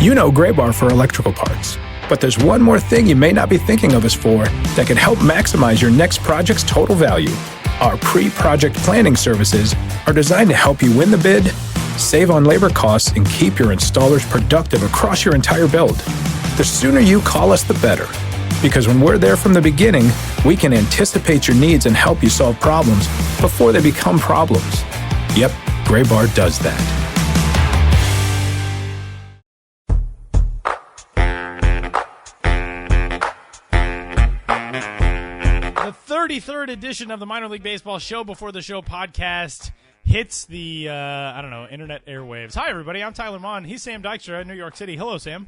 You know Gray Bar for electrical parts, but there's one more thing you may not be thinking of us for that can help maximize your next project's total value. Our pre-project planning services are designed to help you win the bid, save on labor costs, and keep your installers productive across your entire build. The sooner you call us, the better. Because when we're there from the beginning, we can anticipate your needs and help you solve problems before they become problems. Yep, Gray Bar does that. The 33rd edition of the Minor League Baseball Show Before the Show podcast hits the, internet airwaves. Hi, everybody. I'm Tyler Mon. He's Sam Dykstra in New York City. Hello, Sam.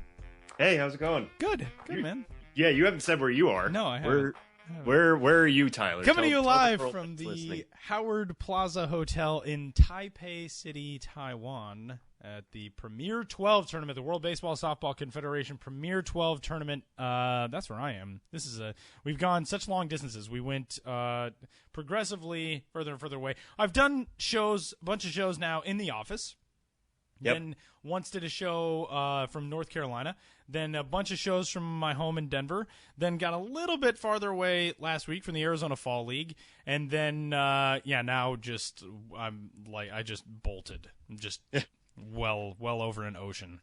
Hey, how's it going? Good, man. Yeah, you haven't said where you are. No, I haven't. Where are you, Tyler? Coming to you live from the Howard Plaza Hotel in Taipei City, Taiwan, at the Premier 12 tournament, the World Baseball Softball Confederation Premier 12 tournament. That's where I am. We've gone such long distances. We went progressively further and further away. I've done a bunch of shows now in the office. Yep. Then once did a show from North Carolina. Then a bunch of shows from my home in Denver. Then got a little bit farther away last week from the Arizona Fall League. And then, now I just bolted. I'm just well over an ocean.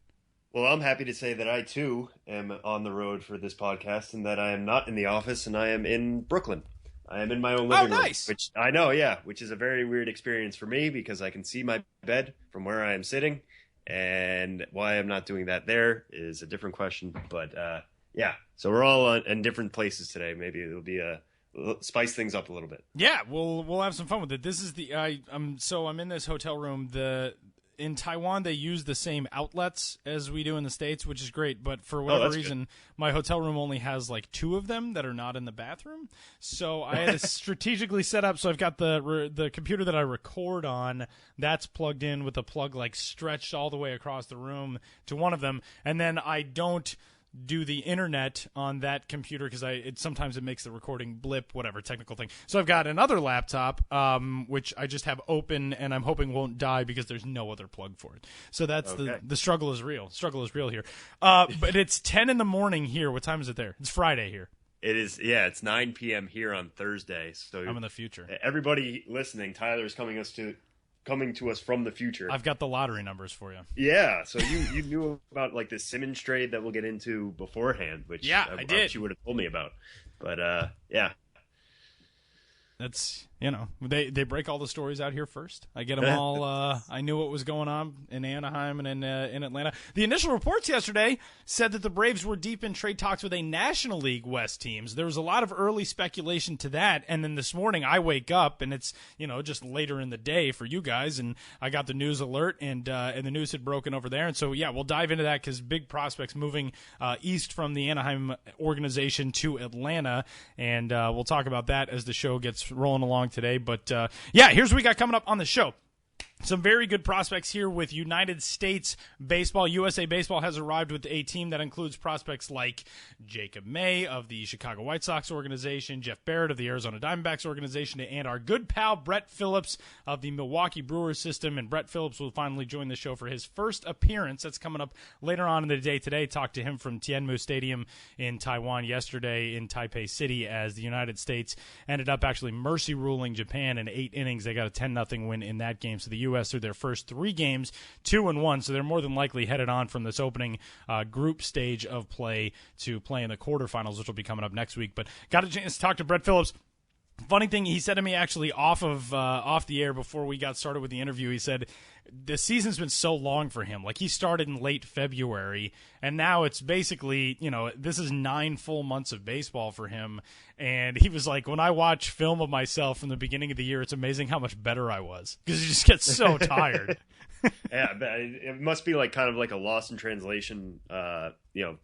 Well, I'm happy to say that I, too, am on the road for this podcast and that I am not in the office and I am in Brooklyn. I am in my own living room. Nice. Which I know, yeah, which is a very weird experience for me because I can see my bed from where I am sitting. And why I'm not doing that there is a different question. But, so we're all in different places today. Maybe it'll be spice things up a little bit. Yeah, we'll have some fun with it. This is I'm in this hotel room. In Taiwan, they use the same outlets as we do in the States, which is great. But for whatever reason, my hotel room only has like 2 of them that are not in the bathroom. So I had to strategically set up. So I've got the computer that I record on. That's plugged in with the plug like stretched all the way across the room to one of them. And then I don't do the internet on that computer because sometimes it makes the recording blip, whatever technical thing. So I've got another laptop, which I just have open and I'm hoping won't die because there's no other plug for it. So that's the struggle is real. Struggle is real here. But it's 10 in the morning here. What time is it there? It's Friday here. It is, yeah, it's 9 p.m. here on Thursday. So I'm in the future. Everybody listening, Tyler's coming to us from the future. I've got the lottery numbers for you. Yeah, so you knew about like the Simmons trade that we'll get into beforehand, which I did. Wish you would have told me about. But that's they break all the stories out here first. I get them all. I knew what was going on in Anaheim and in Atlanta. The initial reports yesterday said that the Braves were deep in trade talks with a National League West teams. There was a lot of early speculation to that, and then this morning I wake up and it's just later in the day for you guys, and I got the news alert and the news had broken over there, and so we'll dive into that because big prospects moving east from the Anaheim organization to Atlanta, and we'll talk about that as the show gets rolling along today. But here's what we got coming up on the show. Some very good prospects here with United States Baseball. USA Baseball has arrived with a team that includes prospects like Jacob May of the Chicago White Sox organization, Jeff Barrett of the Arizona Diamondbacks organization, and our good pal Brett Phillips of the Milwaukee Brewers system. And Brett Phillips will finally join the show for his first appearance. That's coming up later on in the day today. Talked to him from Tianmu Stadium in Taiwan yesterday in Taipei City as the United States ended up actually mercy ruling Japan in 8 innings. They got a 10-0 win in that game. So the U.S. through their first 3 games, 2-1, so they're more than likely headed on from this opening group stage of play to play in the quarterfinals, which will be coming up next week. But got a chance to talk to Brett Phillips. Funny thing, he said to me actually off the air before we got started with the interview, he said the season's been so long for him. Like, he started in late February, and now it's basically, this is 9 full months of baseball for him. And he was like, when I watch film of myself from the beginning of the year, it's amazing how much better I was because you just get so tired. Yeah, it must be like kind of like a lost in translation,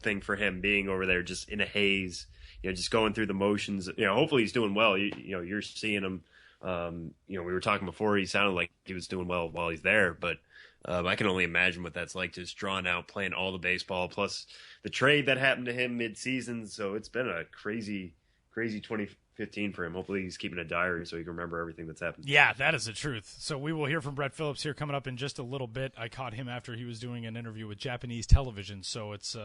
thing for him being over there just in a haze. Just going through the motions. Hopefully he's doing well. You're seeing him. We were talking before. He sounded like he was doing well while he's there, but I can only imagine what that's like, just drawn out, playing all the baseball, plus the trade that happened to him mid-season. So it's been a crazy 2015 15 for him. Hopefully he's keeping a diary so he can remember everything that's happened. Yeah, that is the truth. So we will hear from Brett Phillips here coming up in just a little bit. I caught him after he was doing an interview with Japanese television, so it's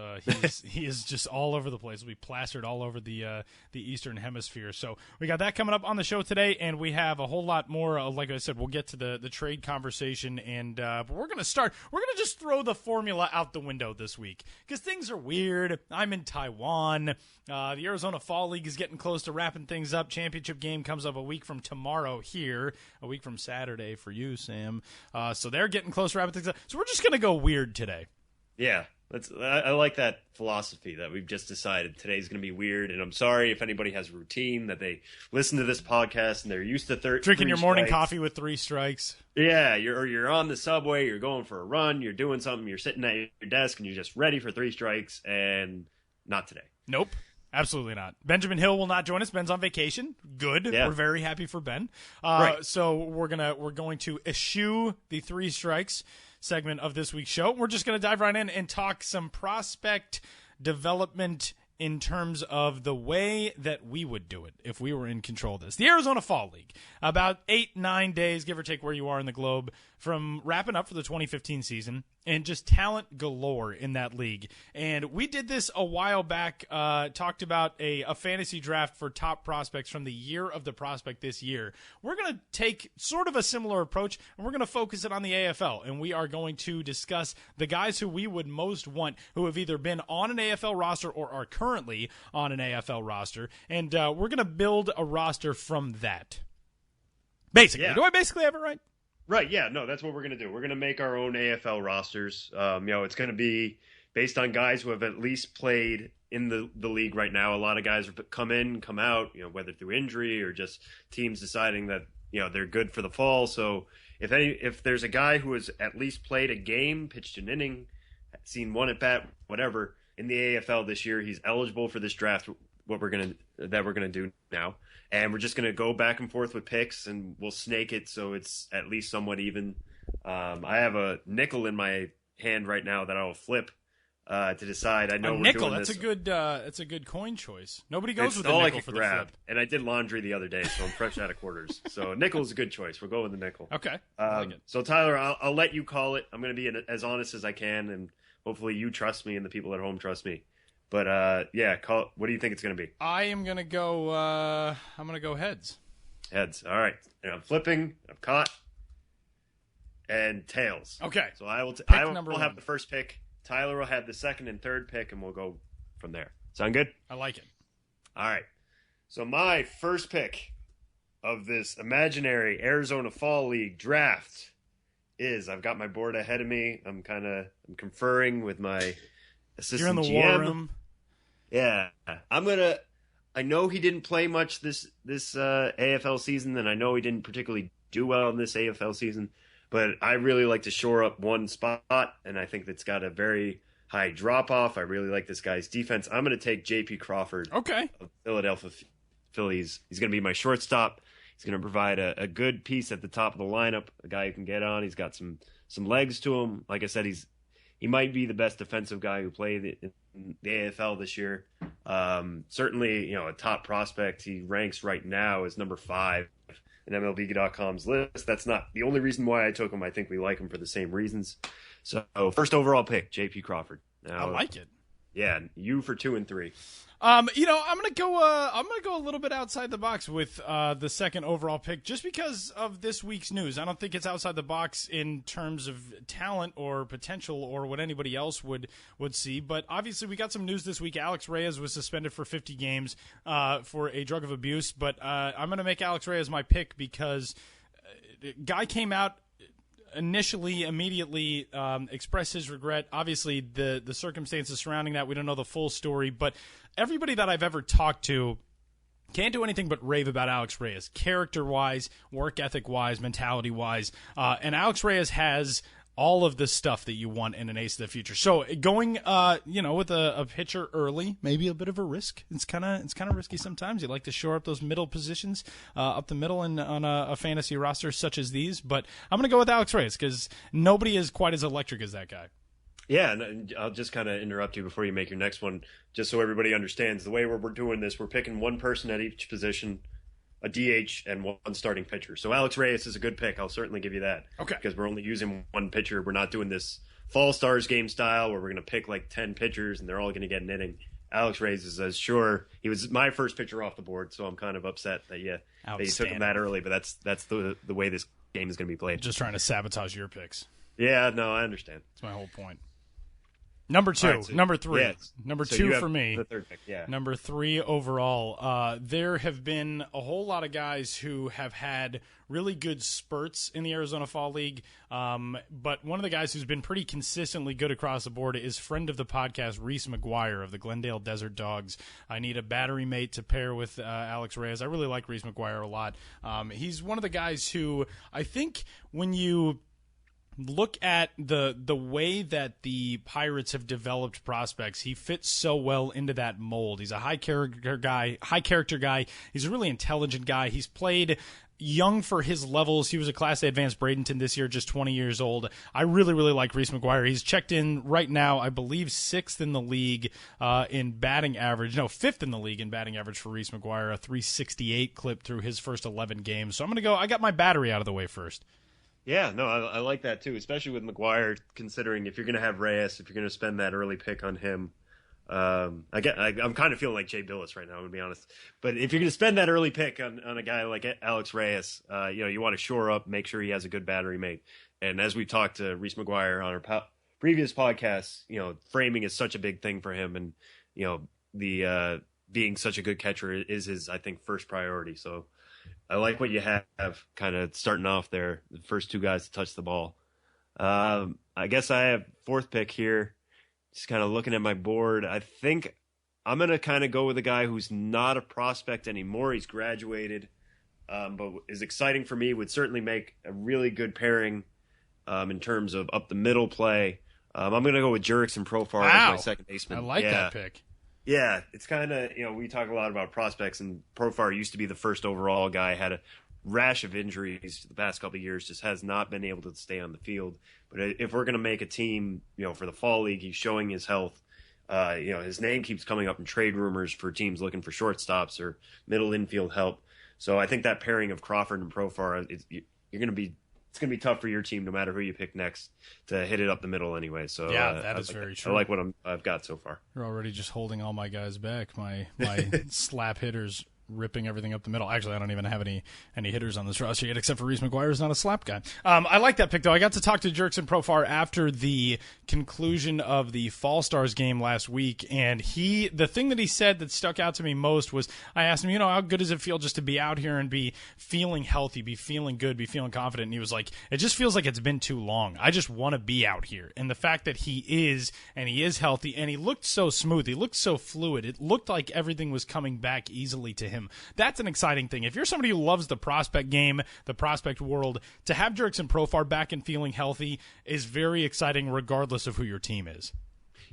he is just all over the place. He'll be plastered all over the Eastern Hemisphere. So we got that coming up on the show today, and we have a whole lot more. Like I said, we'll get to the trade conversation, and but we're going to start. We're going to just throw the formula out the window this week because things are weird. I'm in Taiwan. The Arizona Fall League is getting close to wrapping things up. Championship game comes up a week from tomorrow here, a week from Saturday for you, Sam. So they're getting close to wrapping things up. So we're just going to go weird today. Yeah, I like that philosophy that we've just decided today's going to be weird. And I'm sorry if anybody has a routine that they listen to this podcast and they're used to drinking your morning coffee with 3 strikes. Yeah, you're on the subway, you're going for a run, you're doing something, you're sitting at your desk and you're just ready for 3 strikes, and not today. Nope. Absolutely not. Benjamin Hill will not join us. Ben's on vacation. Good. Yeah. We're very happy for Ben. Right. So we're going to eschew the 3 strikes segment of this week's show. We're just going to dive right in and talk some prospect development in terms of the way that we would do it if we were in control of this. The Arizona Fall League, about 8-9 days, give or take where you are in the globe, from wrapping up for the 2015 season, and just talent galore in that league. And we did this a while back, talked about a fantasy draft for top prospects from the year of the prospect this year. We're going to take sort of a similar approach, and we're going to focus it on the AFL. And we are going to discuss the guys who we would most want, who have either been on an AFL roster or are currently on an AFL roster. And we're going to build a roster from that. Basically. Yeah. Do I basically have it right? Right, yeah, no, that's what we're going to do. We're going to make our own AFL rosters. It's going to be based on guys who have at least played in the league right now. A lot of guys come in, come out, whether through injury or just teams deciding that, they're good for the fall. So if there's a guy who has at least played a game, pitched an inning, seen one at bat, whatever, in the AFL this year, he's eligible for this draft, that we're going to do now. And we're just going to go back and forth with picks, and we'll snake it so it's at least somewhat even. I have a nickel in my hand right now that I'll flip to decide. I know a we're nickel. doing That's this. That's a good coin choice. Nobody goes It's with a all nickel I could for grab. the flip. And I did laundry the other day, so I'm fresh out of quarters. So nickel is a good choice. We'll go with the nickel. Okay. I like it. So Tyler, I'll let you call it. I'm going to be as honest as I can, and hopefully you trust me and the people at home trust me. But what do you think it's going to be? I am going to go. I'm going to go heads. Heads. All right. And I'm flipping. I'm caught. And tails. Okay. So I will one. have the first pick. Tyler will have the second and third pick, and we'll go from there. Sound good? I like it. All right. So my first pick of this imaginary Arizona Fall League draft is, I've got my board ahead of me. I'm conferring with my assistant You're in the GM. war room. Yeah. I know he didn't play much this AFL season, and I know he didn't particularly do well in this AFL season, but I really like to shore up one spot, and I think it's got a very high drop-off. I really like this guy's defense. I'm going to take J.P. Crawford of Philadelphia Phillies. He's going to be my shortstop. He's going to provide a good piece at the top of the lineup, a guy who can get on. He's got some legs to him. Like I said, he might be the best defensive guy who played in the AFL this year. Certainly, a top prospect. He ranks right now as number 5 in MLB.com's list. That's not the only reason why I took him. I think we like him for the same reasons. So, first overall pick, J.P. Crawford. Now, I like it. Yeah, you for 2 and 3. I'm gonna go a little bit outside the box with the second overall pick, just because of this week's news. I don't think it's outside the box in terms of talent or potential or what anybody else would see. But obviously, we got some news this week. Alex Reyes was suspended for 50 games for a drug of abuse. But I'm gonna make Alex Reyes my pick because guy came out. Immediately expressed his regret. Obviously, the circumstances surrounding that, we don't know the full story, but everybody that I've ever talked to can't do anything but rave about Alex Reyes, character-wise, work ethic-wise, mentality-wise, and Alex Reyes has all of the stuff that you want in an ace of the future. So going, with a pitcher early, maybe a bit of a risk. It's kind of risky sometimes. You like to shore up those middle positions, up the middle on a fantasy roster such as these. But I'm going to go with Alex Reyes because nobody is quite as electric as that guy. Yeah, and I'll just kind of interrupt you before you make your next one, just so everybody understands the way we're doing this. We're picking one person at each position, a DH, and one starting pitcher. So Alex Reyes is a good pick. I'll certainly give you that. Okay. Because we're only using one pitcher. We're not doing this Fall Stars game style where we're going to pick like 10 pitchers and they're all going to get an inning. Alex Reyes is as sure. He was my first pitcher off the board, so I'm kind of upset that you took him that early. But that's the way this game is going to be played. Just trying to sabotage your picks. Yeah, no, I understand. That's my whole point. Number two, right, so, number three. Yeah, number so two for me. The third pick, yeah. Number three overall. There have been a whole lot of guys who have had really good spurts in the Arizona Fall League. But one of the guys who's been pretty consistently good across the board is friend of the podcast, Reese McGuire of the Glendale Desert Dogs. I need a battery mate to pair with Alex Reyes. I really like Reese McGuire a lot. He's one of the guys who I think when you look at the way that the Pirates have developed prospects, he fits so well into that mold. He's a high character guy. He's a really intelligent guy. He's played young for his levels. He was a Class A advanced Bradenton this year, just 20 years old. I really, really like Reese McGuire. He's checked in right now, I believe, 6th in the league in batting average. No, 5th in the league in batting average for Reese McGuire, a 368 clip through his first 11 games. So I'm going to go, I got my battery out of the way first. Yeah, no, I like that too, especially with McGuire, considering if you're going to have Reyes, if you're going to spend that early pick on him. I'm kind of feeling like Jay Billis right now, I'm going to be honest. But if you're going to spend that early pick on a guy like Alex Reyes, you want to shore up, make sure he has a good battery mate. And as we talked to Reese McGuire on our previous podcasts, framing is such a big thing for him. And, the being such a good catcher is his, I think, first priority. So I like what you have kind of starting off there, the first two guys to touch the ball. I guess I have fourth pick here. Just kind of looking at my board. I think I'm going to kind of go with a guy who's not a prospect anymore. He's graduated, but is exciting for me, would certainly make a really good pairing in terms of up the middle play. I'm going to go with Jurickson Profar as my second baseman. I like that pick. Yeah, it's kind of, we talk a lot about prospects, and Profar used to be the first overall guy, had a rash of injuries the past couple of years, just has not been able to stay on the field. But if we're going to make a team, for the Fall League, he's showing his health. His name keeps coming up in trade rumors for teams looking for shortstops or middle infield help. So I think that pairing of Crawford and Profar, it's going to be tough for your team, no matter who you pick next, to hit it up the middle anyway. So yeah, that is very true. I like what I've got so far. You're already just holding all my guys back. My slap hitters ripping everything up the middle. Actually, I don't even have any hitters on this roster yet, except for Reese McGuire, who's not a slap guy. I like that pick, though. I got to talk to Jurickson Profar after the conclusion of the Fall Stars game last week, and the thing that he said that stuck out to me most was, I asked him, how good does it feel just to be out here and be feeling healthy, be feeling good, be feeling confident? And he was like, it just feels like it's been too long. I just want to be out here. And the fact that he is healthy, and he looked so smooth, he looked so fluid, it looked like everything was coming back easily to him. That's an exciting thing. If you're somebody who loves the prospect game, the prospect world, to have Jurickson Profar back and feeling healthy is very exciting regardless of who your team is.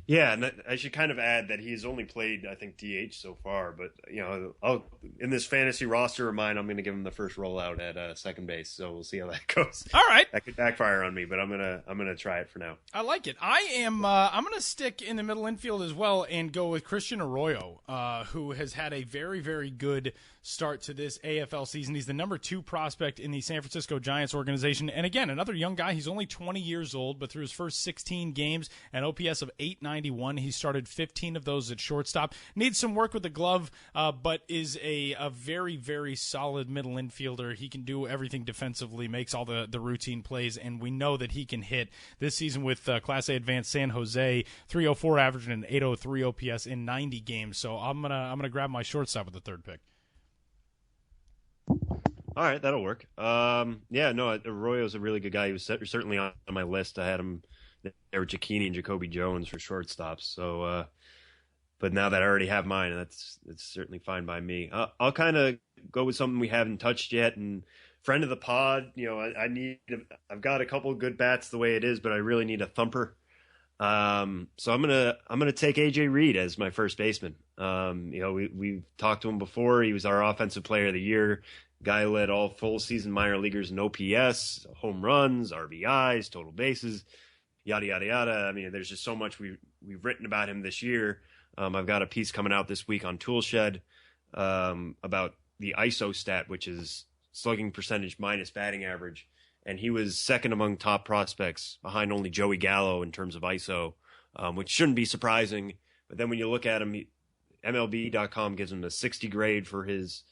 Yeah, and I should kind of add that he's only played, I think, DH so far. But, in this fantasy roster of mine, I'm going to give him the first rollout at second base. So we'll see how that goes. All right. That could backfire on me, but I'm gonna try it for now. I like it. I'm going to stick in the middle infield as well and go with Christian Arroyo, who has had a very, very good start to this AFL season. He's the number 2 prospect in the San Francisco Giants organization. And again, another young guy. He's only 20 years old, but through his first 16 games, an OPS of 891. He started 15 of those at shortstop. Needs some work with the glove, but is a very, very solid middle infielder. He can do everything defensively, makes all the routine plays, and we know that he can hit. This season with Class A Advanced San Jose, 304 average and an 803 OPS in 90 games. So I'm gonna grab my shortstop with the third pick. All right, that'll work. Arroyo's a really good guy. He was certainly on my list. I had him there with Cicchini and Jacoby Jones for shortstops. So, but now that I already have mine, that's certainly fine by me. I'll kind of go with something we haven't touched yet. And friend of the pod, I've got a couple of good bats the way it is, but I really need a thumper. So I'm gonna take AJ Reed as my first baseman. We've talked to him before. He was our offensive player of the year. Guy led all full season minor leaguers in OPS, home runs, RBIs, total bases. yada, yada, yada. I mean, there's just so much we've written about him this year. I've got a piece coming out this week on Toolshed about the ISO stat, which is slugging percentage minus batting average. And he was second among top prospects behind only Joey Gallo in terms of ISO, which shouldn't be surprising. But then when you look at him, MLB.com gives him a 60 grade for his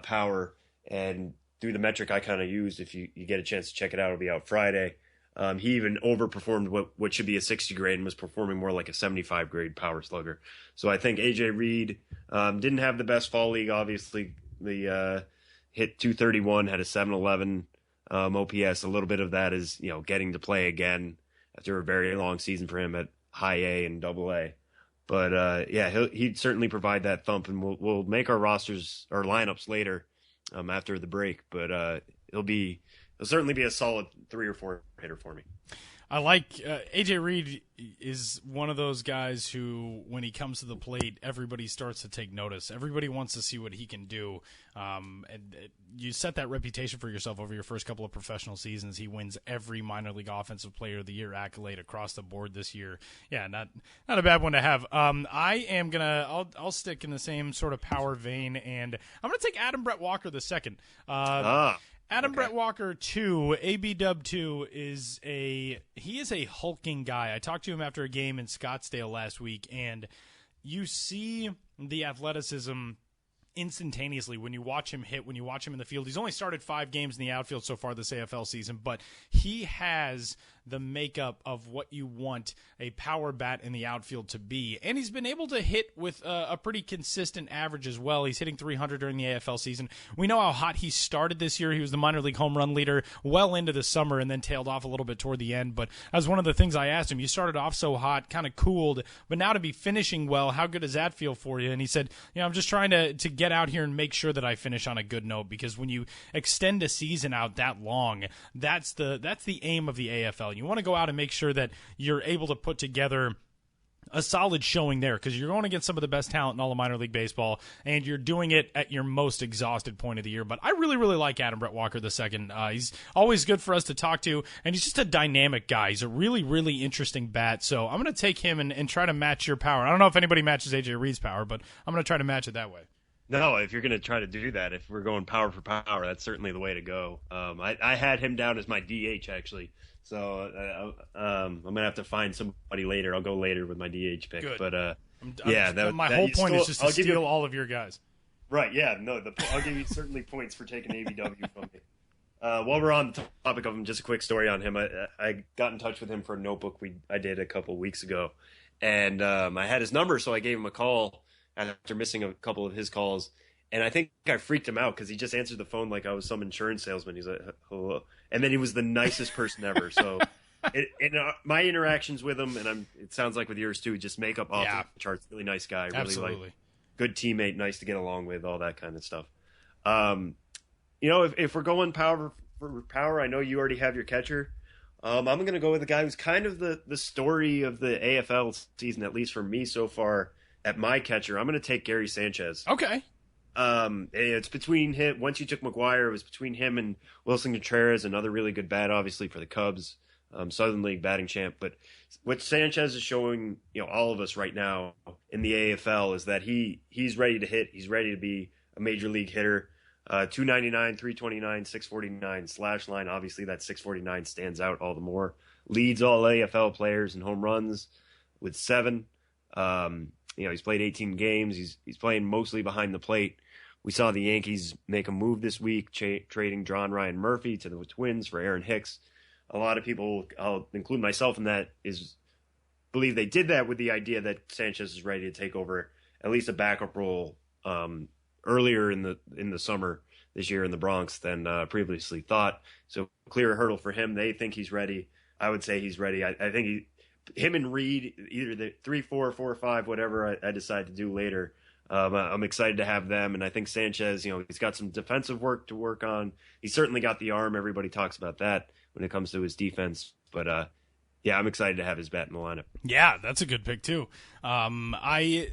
power. And through the metric I kind of used, if you get a chance to check it out, it'll be out Friday. He even overperformed what should be a 60 grade and was performing more like a 75 grade power slugger. So I think AJ Reed didn't have the best fall league, obviously. The hit 231, had a 711 OPS. A little bit of that is, getting to play again after a very long season for him at high A and double A. But he'd certainly provide that thump, and we'll make our rosters or lineups later after the break. But he'll certainly be a solid 3 or 4 hitter for me. I like AJ Reed is one of those guys who, when he comes to the plate, everybody starts to take notice. Everybody wants to see what he can do. And you set that reputation for yourself over your first couple of professional seasons. He wins every minor league offensive player of the year accolade across the board this year. Yeah, not a bad one to have. I'll stick in the same sort of power vein, and I'm gonna take Adam Brett Walker the second. Brett Walker 2, AB Dub 2 is a hulking guy. I talked to him after a game in Scottsdale last week, and you see the athleticism instantaneously when you watch him hit, when you watch him in the field. He's only started 5 games in the outfield so far this AFL season, but he has the makeup of what you want a power bat in the outfield to be. And he's been able to hit with a pretty consistent average as well. He's hitting 300 during the AFL season. We know how hot he started this year. He was the minor league home run leader well into the summer and then tailed off a little bit toward the end. But that was one of the things I asked him. You started off so hot, kind of cooled, but now to be finishing well, how good does that feel for you? And he said, I'm just trying to get out here and make sure that I finish on a good note, because when you extend a season out that long, that's the aim of the AFL. You want to go out and make sure that you're able to put together a solid showing there, because you're going against some of the best talent in all of minor league baseball, and you're doing it at your most exhausted point of the year. But I really, really like Adam Brett Walker II. He's always good for us to talk to, and he's just a dynamic guy. He's a really, really interesting bat. So I'm going to take him and try to match your power. I don't know if anybody matches AJ Reed's power, but I'm going to try to match it that way. No, if you're going to try to do that, if we're going power for power, that's certainly the way to go. I had him down as my DH, actually. So I'm going to have to find somebody later. I'll go later with my DH pick. Good. But my whole point is just to steal all of your guys. Right, yeah. No, I'll give you certainly points for taking ABW from me. While we're on the topic of him, just a quick story on him. I got in touch with him for a notebook I did a couple weeks ago. And I had his number, so I gave him a call after missing a couple of his calls. And I think I freaked him out because he just answered the phone like I was some insurance salesman. He's like, hello. And then he was the nicest person ever. So my interactions with him, and it sounds like with yours too, just make up off the charts. Really nice guy. Really Absolutely. Good teammate, nice to get along with, all that kind of stuff. If we're going power for power, I know you already have your catcher. I'm going to go with the guy who's kind of the story of the AFL season, at least for me so far, at my catcher. I'm going to take Gary Sanchez. Okay. It's between him. Once you took McGuire, it was between him and Wilson Contreras, another really good bat, obviously, for the Cubs, Southern League batting champ. But what Sanchez is showing, all of us right now in the AFL is that he's ready to hit. He's ready to be a major league hitter. 299, 329, 649 slash line. Obviously, that 649 stands out all the more. Leads all AFL players in home runs with 7. He's played 18 games. He's playing mostly behind the plate. We saw the Yankees make a move this week, trading John Ryan Murphy to the Twins for Aaron Hicks. A lot of people, I'll include myself in that, believe they did that with the idea that Sanchez is ready to take over at least a backup role earlier in the summer this year in the Bronx than previously thought. So clear hurdle for him. They think he's ready. I would say he's ready. I think him and Reed, either the 3-4, 4-5, whatever I decide to do later. I'm excited to have them, and I think Sanchez, he's got some defensive work to work on. He's certainly got the arm. Everybody talks about that when it comes to his defense. But I'm excited to have his bat in the lineup. Yeah, that's a good pick too. I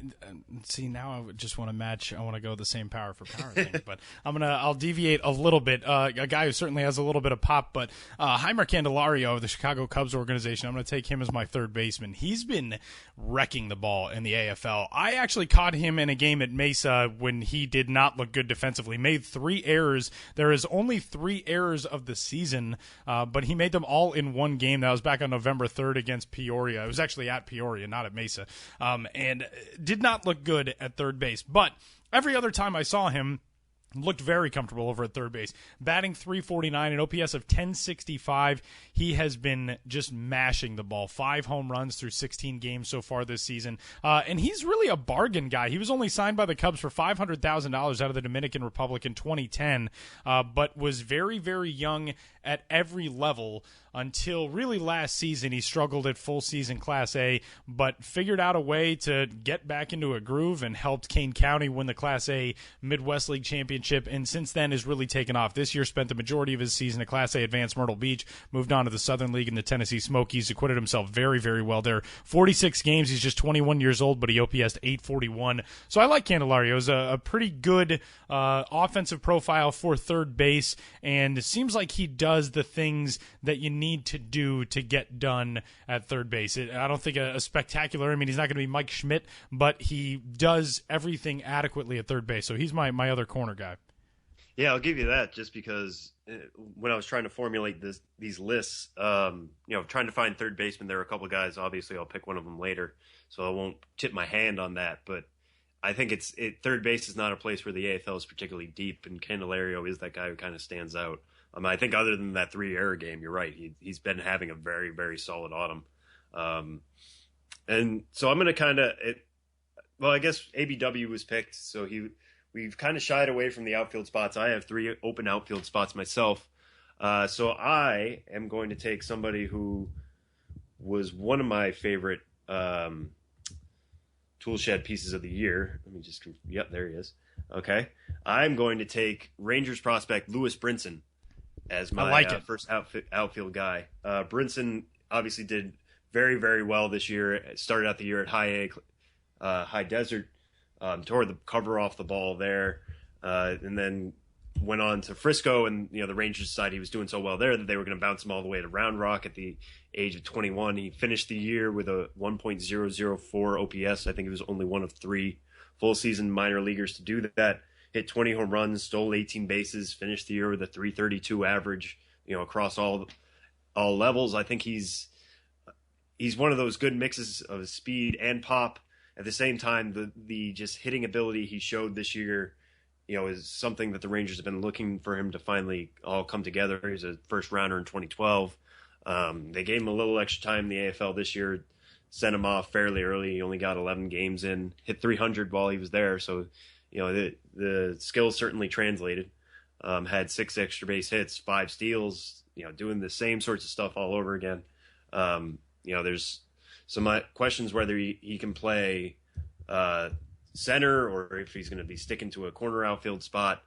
see now. I would just want to match. I want to go the same power for power thing, but I'll deviate a little bit. A guy who certainly has a little bit of pop, but Heimer Candelario of the Chicago Cubs organization. I'm going to take him as my third baseman. He's been wrecking the ball in the AFL. I actually caught him in a game at Mesa when he did not look good defensively. Made 3 errors. There is only 3 errors of the season, but he made them all in one game. That was back on November 3rd against Peoria. It was actually at Peoria, not at Mesa, and did not look good at third base. But every other time I saw him, looked very comfortable over at third base. Batting .349, an OPS of .1065. He has been just mashing the ball. 5 home runs through 16 games so far this season. And he's really a bargain guy. He was only signed by the Cubs for $500,000 out of the Dominican Republic in 2010, but was very, very young at every level until really last season. He struggled at full season Class A, but figured out a way to get back into a groove and helped Kane County win the Class A Midwest League Championship, and since then has really taken off. This year spent the majority of his season at Class A Advanced Myrtle Beach, moved on to the Southern League in the Tennessee Smokies, acquitted himself very, very well there. 46 games, he's just 21 years old, but he OPS'd .841. So I like Candelario. He's a pretty good offensive profile for third base, and it seems like he does the things that you need to do to get done at third base. I don't think a spectacular, I mean, he's not going to be Mike Schmidt, but he does everything adequately at third base. So he's my other corner guy. Yeah, I'll give you that just because when I was trying to formulate these lists, trying to find third baseman, there are a couple of guys. Obviously, I'll pick one of them later, so I won't tip my hand on that. But I think third base is not a place where the AFL is particularly deep, and Candelario is that guy who kind of stands out. I think other than that 3-error game, you're right. He's been having a very, very solid autumn. And so I'm going to I guess ABW was picked, so we've kind of shied away from the outfield spots. I have 3 open outfield spots myself. So I am going to take somebody who was one of my favorite tool shed pieces of the year. Let me just, yep, there he is. Okay. I'm going to take Rangers prospect Lewis Brinson as my first outfield guy. Brinson obviously did very, very well this year. Started out the year at High Desert, tore the cover off the ball there, and then went on to Frisco. And the Rangers decided he was doing so well there that they were going to bounce him all the way to Round Rock at the age of 21. He finished the year with a 1.004 OPS. I think he was only one of 3 full season minor leaguers to do that. Hit 20 home runs, stole 18 bases, finished the year with a .332 average, across all levels. I think he's one of those good mixes of speed and pop. At the same time, the just hitting ability he showed this year, is something that the Rangers have been looking for him to finally all come together. He's a first rounder in 2012. They gave him a little extra time in the AFL this year, sent him off fairly early. He only got 11 games in, hit 300 while he was there. So, the skills certainly translated. Had 6 extra base hits, 5 steals, doing the same sorts of stuff all over again. There's some questions whether he can play center or if he's going to be sticking to a corner outfield spot.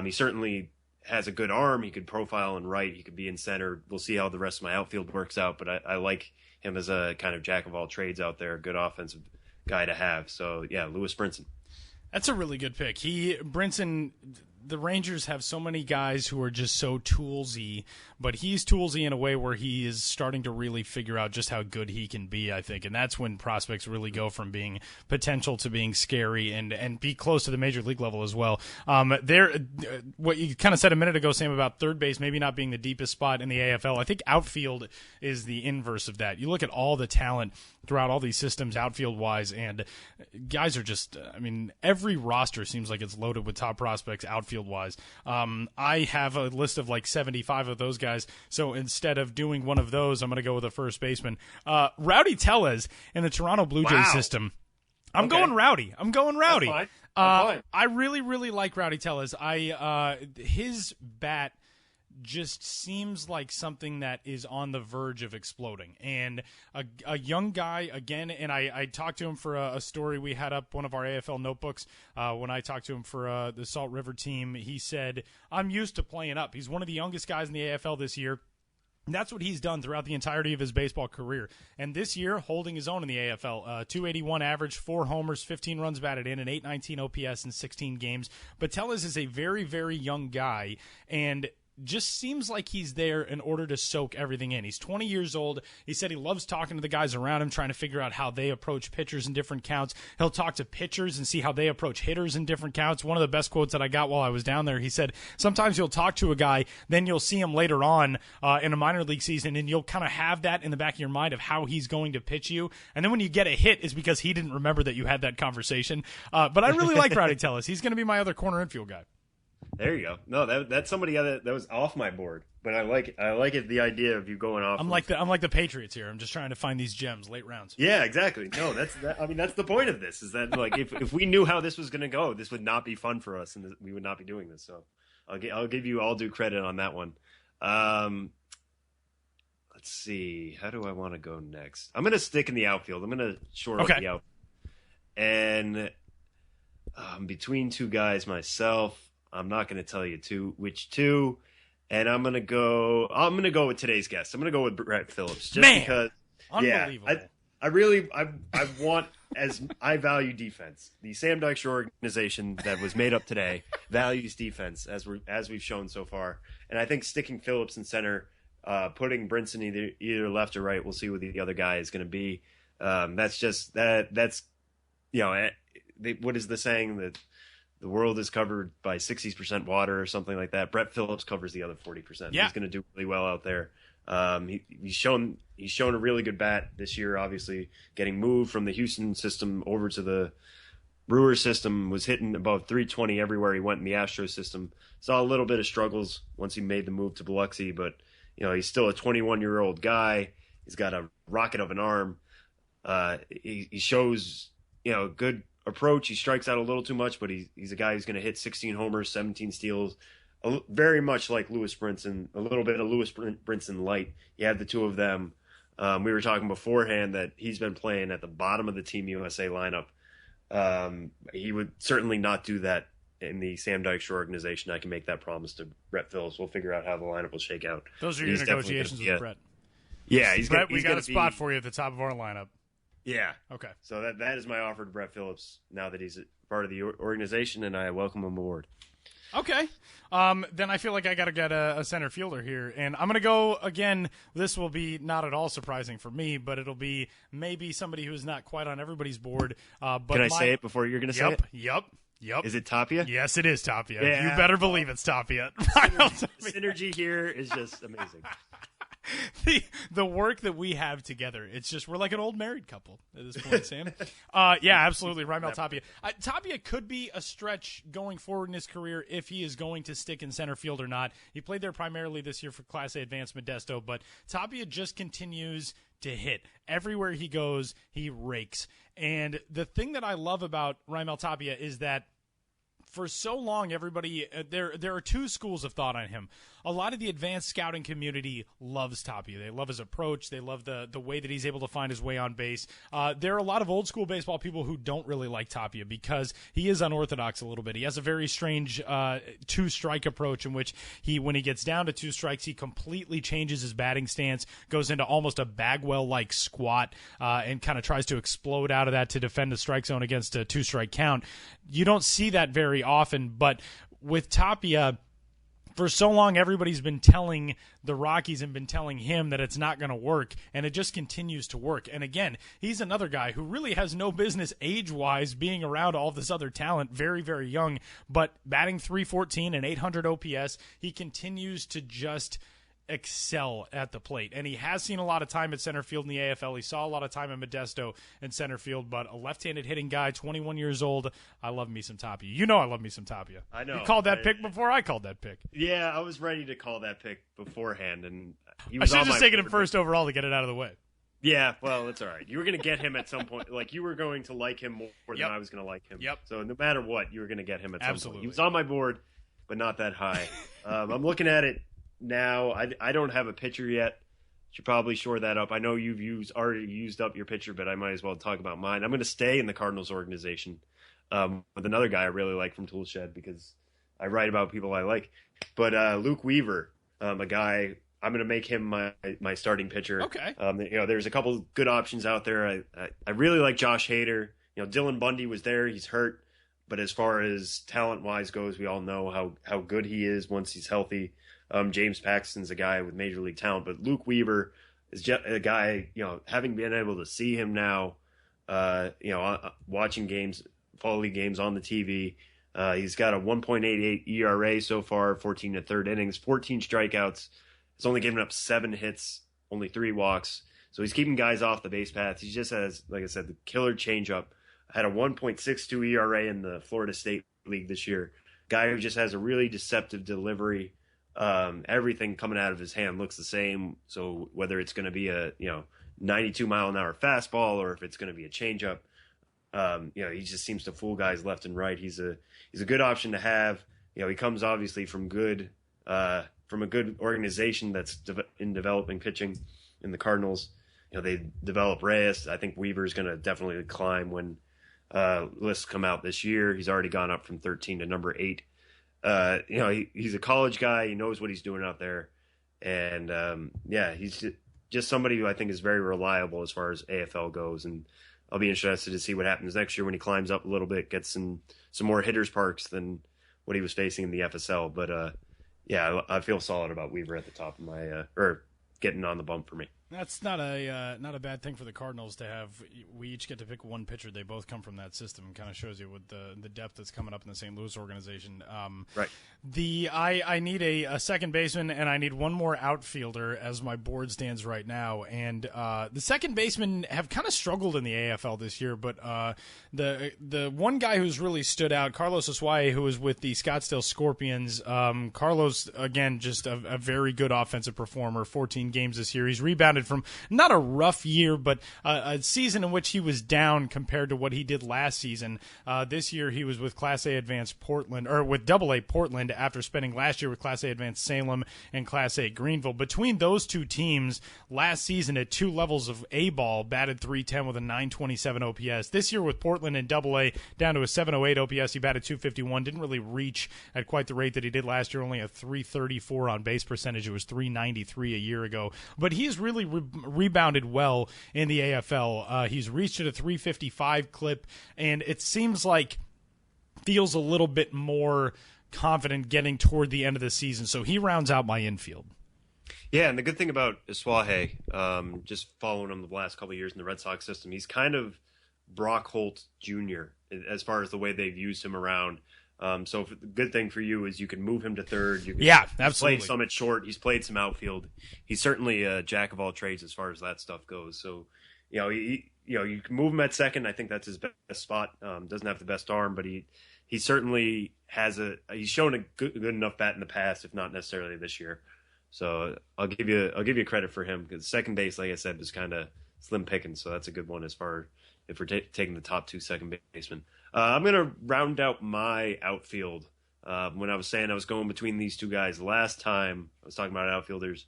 He certainly has a good arm. He could profile and right. He could be in center. We'll see how the rest of my outfield works out, but I like him as a kind of jack of all trades out there, a good offensive guy to have. So, yeah, Lewis Brinson. That's a really good pick. Brinson, the Rangers have so many guys who are just so toolsy, but he's toolsy in a way where he is starting to really figure out just how good he can be, I think. And that's when prospects really go from being potential to being scary and be close to the major league level as well. What you kind of said a minute ago, Sam, about third base maybe not being the deepest spot in the AFL, I think outfield is the inverse of that. You look at all the talent throughout all these systems outfield-wise, and guys are just, every roster seems like it's loaded with top prospects outfield-wise. I have a list of like 75 of those guys, so instead of doing one of those, I'm going to go with a first baseman. Rowdy Tellez in the Toronto Blue Jays system. I'm going Rowdy. That's fine. I'm fine. I really, really like Rowdy Tellez. His bat just seems like something that is on the verge of exploding. And a young guy, again, and I talked to him for a story we had up, one of our AFL notebooks. When I talked to him for the Salt River team, he said, I'm used to playing up. He's one of the youngest guys in the AFL this year. That's what he's done throughout the entirety of his baseball career. And this year, holding his own in the AFL. 281 average, 4 homers, 15 runs batted in, an 819 OPS in 16 games. But Tellez is a very, very young guy, and just seems like he's there in order to soak everything in. He's 20 years old. He said he loves talking to the guys around him, trying to figure out how they approach pitchers in different counts. He'll talk to pitchers and see how they approach hitters in different counts. One of the best quotes that I got while I was down there, he said, sometimes you'll talk to a guy, then you'll see him later on in a minor league season, and you'll kind of have that in the back of your mind of how he's going to pitch you. And then when you get a hit, it's because he didn't remember that you had that conversation. But I really like Rowdy Tellez. He's going to be my other corner infield guy. There you go. No, that's somebody that was off my board, but I like it. The idea of you going off. I'm like the Patriots here. I'm just trying to find these gems, late rounds. Yeah, exactly. No, that's the point of this. Is that like if we knew how this was going to go, this would not be fun for us, and we would not be doing this. So I'll give you all due credit on that one. Let's see. How do I want to go next? I'm going to stick in the outfield. I'm going to shore up the outfield, and between two guys myself. I'm not going to tell you which two, and I'm going to go with today's guest. I'm going to go with Brett Phillips, just because. Unbelievable. Yeah, I want, as I value defense. The Sam Dykstra organization that was made up today values defense, as we've shown so far, and I think sticking Phillips in center, putting Brinson either left or right. We'll see what the other guy is going to be. That's just that. That's what is the saying that. The world is covered by 60% water or something like that. Brett Phillips covers the other 40%. Yeah. He's going to do really well out there. He's shown a really good bat this year, obviously, getting moved from the Houston system over to the Brewers system, was hitting above 320 everywhere he went in the Astros system. Saw a little bit of struggles once he made the move to Biloxi, but he's still a 21-year-old guy. He's got a rocket of an arm. He shows good approach. He strikes out a little too much, but he's a guy who's going to hit 16 homers, 17 steals, very much like Lewis Brinson, a little bit of Lewis Brinson light. You have the two of them. We were talking beforehand that he's been playing at the bottom of the Team USA lineup. He would certainly not do that in the Sam Dykstra organization. I can make that promise to Brett Phillips. We'll figure out how the lineup will shake out. Those are your negotiations with Brett. Yeah, we got a spot for you at the top of our lineup. Yeah. Okay. So that is my offer to Brett Phillips now that he's part of the organization, and I welcome him aboard. Okay. Then I feel like I got to get a center fielder here, and I'm going to go again. This will be not at all surprising for me, but it'll be maybe somebody who is not quite on everybody's board. But can I say it before you're going to say it? Yep. Is it Tapia? Yes, it is Tapia. Yeah. You better believe it's Tapia. Synergy here is just amazing. The work that we have together, it's just we're like an old married couple at this point, Sam. Yeah, absolutely. Raimel Tapia. Tapia could be a stretch going forward in his career if he is going to stick in center field or not. He played there primarily this year for Class A Advanced Modesto, but Tapia just continues to hit. Everywhere he goes, he rakes. And the thing that I love about Raimel Tapia is that for so long, everybody there are two schools of thought on him. A lot of the advanced scouting community loves Tapia. They love his approach. They love the way that he's able to find his way on base. There are a lot of old school baseball people who don't really like Tapia because he is unorthodox a little bit. He has a very strange two-strike approach in which when he gets down to 2 strikes, he completely changes his batting stance, goes into almost a Bagwell-like squat, and kind of tries to explode out of that to defend the strike zone against a 2-strike count. You don't see that very often, but with Tapia, for so long, everybody's been telling the Rockies and been telling him that it's not going to work, and it just continues to work. And again, he's another guy who really has no business age-wise being around all this other talent, very, very young, but batting .314 and 800 OPS, he continues to just excel at the plate. And he has seen a lot of time at center field in the AFL. He saw a lot of time in Modesto in center field, but a left-handed hitting guy, 21 years old. I love me some Tapia. You know I love me some Tapia. I know. You called that pick before I called that pick. Yeah, I was ready to call that pick beforehand, and he I was should have on just my taken him board. first overall to get it out of the way. Yeah, well, it's all right. You were going to get him at some point. Like, you were going to like him more than Yep. I was going to like him. Yep. So no matter what, you were going to get him at some Absolutely. point. He was on my board, but not that high. I'm looking at it now. I don't have a pitcher yet. Should probably shore that up. I know you've already used up your pitcher, but I might as well talk about mine. I'm going to stay in the Cardinals organization with another guy I really like from Toolshed because I write about people I like. But Luke Weaver, a guy I'm going to make him my starting pitcher. Okay. There's a couple good options out there. I really like Josh Hader. Dylan Bundy was there. He's hurt. But as far as talent-wise goes, we all know how good he is once he's healthy. James Paxton's a guy with major league talent, but Luke Weaver is just a guy, having been able to see him now, watching games, fall league games on the TV. He's got a 1.88 ERA so far, 14 and a third innings, 14 strikeouts. He's only given up 7 hits, only 3 walks. So he's keeping guys off the base path. He just has, like I said, the killer changeup. Had a 1.62 ERA in the Florida State League this year. Guy who just has a really deceptive delivery. Everything coming out of his hand looks the same. So whether it's going to be a 92 mile an hour fastball or if it's going to be a changeup, he just seems to fool guys left and right. He's a good option to have. He comes obviously from a good organization that's in developing pitching in the Cardinals. They develop Reyes. I think Weaver's going to definitely climb when lists come out this year. He's already gone up from 13 to number 8. He's a college guy. He knows what he's doing out there. And, he's just somebody who I think is very reliable as far as AFL goes. And I'll be interested to see what happens next year when he climbs up a little bit, gets some more hitters parks than what he was facing in the FSL. But, I feel solid about Weaver at the top of my or getting on the bump for me. That's not a bad thing for the Cardinals to have. We each get to pick one pitcher. They both come from that system. Kind of shows you with the depth that's coming up in the St. Louis organization. Right. I need a second baseman and I need one more outfielder as my board stands right now. And the second basemen have kind of struggled in the AFL this year. But the one guy who's really stood out, Carlos Oswaye, who was with the Scottsdale Scorpions. Carlos, again, just a very good offensive performer. 14 games this year. He's rebounded from not a rough year, but a season in which he was down compared to what he did last season. This year he was with Class A Advanced Portland, or with Double A Portland, after spending last year with Class A Advanced Salem and Class A Greenville. Between those two teams, last season at 2 levels of A-ball, batted .310 with a .927 OPS. This year with Portland and Double A, down to a .708 OPS, he batted .251. Didn't really reach at quite the rate that he did last year, only a .334 on base percentage. It was .393 a year ago. But he's really rebounded well in the AFL. He's reached at a .355 clip, and it seems like feels a little bit more confident getting toward the end of the season. So he rounds out my infield. Yeah, and the good thing about Oswaje, just following him the last couple of years in the Red Sox system, he's kind of Brock Holt Jr. as far as the way they've used him around. So the good thing for you is you can move him to third. You can absolutely. Played some at short. He's played some outfield. He's certainly a jack of all trades as far as that stuff goes. So, you can move him at second. I think that's his best spot. Doesn't have the best arm, but he certainly he's shown a good enough bat in the past, if not necessarily this year. So I'll give you credit for him, because second base, like I said, was kind of slim pickings. So that's a good one as far if we're taking the top 2 second basemen. I'm going to round out my outfield. When I was saying I was going between these two guys last time, I was talking about outfielders.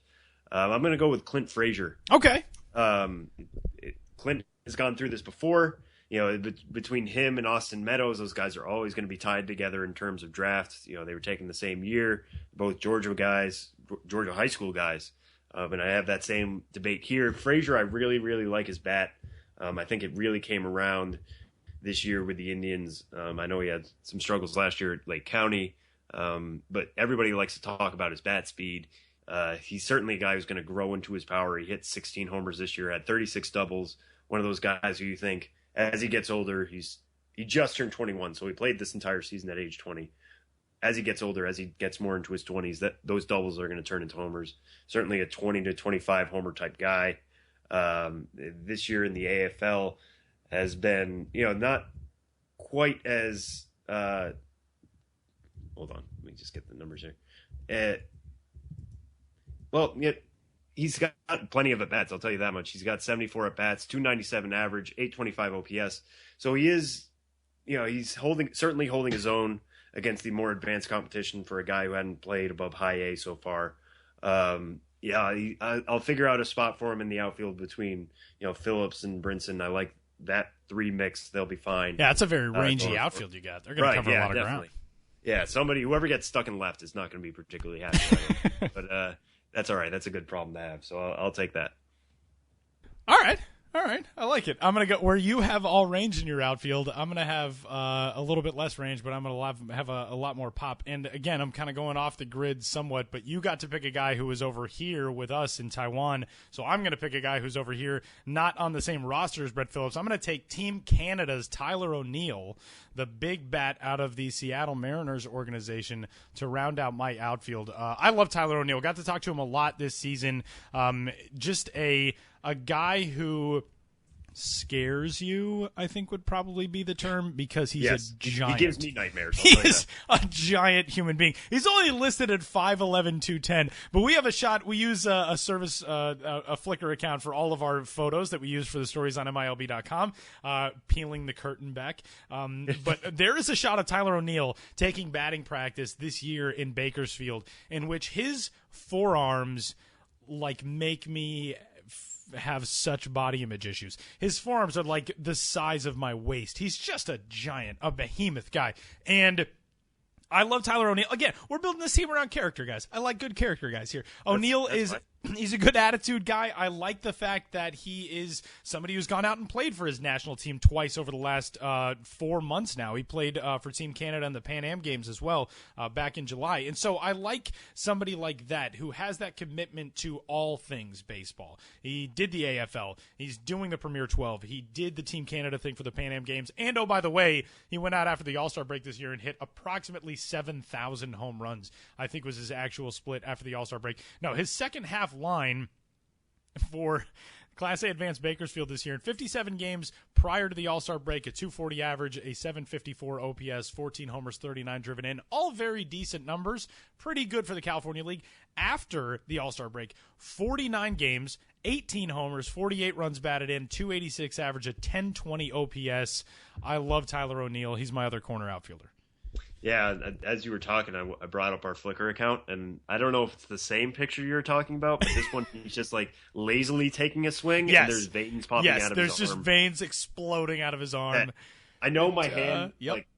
I'm going to go with Clint Frazier. Okay. Clint has gone through this before. Between him and Austin Meadows, those guys are always going to be tied together in terms of drafts. They were taken the same year, both Georgia high school guys. And I have that same debate here. Frazier, I really, really like his bat. I think it really came around this year with the Indians. I know he had some struggles last year at Lake County, but everybody likes to talk about his bat speed. He's certainly a guy who's going to grow into his power. He hit 16 homers this year, had 36 doubles. One of those guys who you think, as he gets older, he just turned 21, so he played this entire season at age 20. As he gets older, as he gets more into his 20s, those doubles are going to turn into homers. Certainly a 20 to 25 homer type guy. This year in the AFL has been, not quite as. Hold on, let me just get the numbers here. He's got plenty of at-bats, I'll tell you that much. He's got 74 at-bats, 297 average, 825 OPS. So he is, he's certainly holding his own against the more advanced competition for a guy who hadn't played above high A so far. I'll figure out a spot for him in the outfield between, Phillips and Brinson. I like that 3 mix. They'll be fine. Yeah, it's a very rangy outfield you got. They're going to cover a lot of ground. Yeah, whoever gets stuck in left is not going to be particularly happy. But That's all right. That's a good problem to have. So I'll take that. All right. I like it. I'm going to go where you have all range in your outfield. I'm going to have a little bit less range, but I'm going to have a lot more pop. And again, I'm kind of going off the grid somewhat, but you got to pick a guy who was over here with us in Taiwan. So I'm going to pick a guy who's over here, not on the same roster as Brett Phillips. I'm going to take Team Canada's Tyler O'Neill, the big bat out of the Seattle Mariners organization, to round out my outfield. I love Tyler O'Neill. Got to talk to him a lot this season. Just a guy who scares you, I think would probably be the term, because he's a giant. He gives me nightmares. He is a giant human being. He's only listed at 5'11", 210, but we have a shot. We use a service, a Flickr account for all of our photos that we use for the stories on MILB.com, peeling the curtain back. But there is a shot of Tyler O'Neill taking batting practice this year in Bakersfield, in which his forearms make me have such body image issues. His forearms are like the size of my waist. He's just a giant, a behemoth guy. And I love Tyler O'Neill. Again, we're building this team around character guys. I like good character guys here. O'Neill is he's a good attitude guy. I like the fact that he is somebody who's gone out and played for his national team twice over the last 4 months now. He played for Team Canada in the Pan Am Games as well back in July. And so I like somebody like that who has that commitment to all things baseball. He did the AFL. He's doing the Premier 12. He did the Team Canada thing for the Pan Am Games. And, oh, by the way, he went out after the All-Star break this year and hit approximately 7,000 home runs, I think was his actual split after the All-Star break. No, his second half line for Class A Advanced Bakersfield this year in 57 games prior to the All-Star break, a 240 average, a 754 OPS, 14 homers, 39 driven in, all very decent numbers, pretty good for the California League. After the All-Star break, 49 games, 18 homers, 48 runs batted in, 286 average, a 1020 OPS. I love Tyler O'Neill. He's my other corner outfielder. Yeah, as you were talking, I brought up our Flickr account, and I don't know if it's the same picture you're talking about, but this one he's just lazily taking a swing, and there's veins popping out of his arm. Yes, there's just veins exploding out of his arm. I know my hand,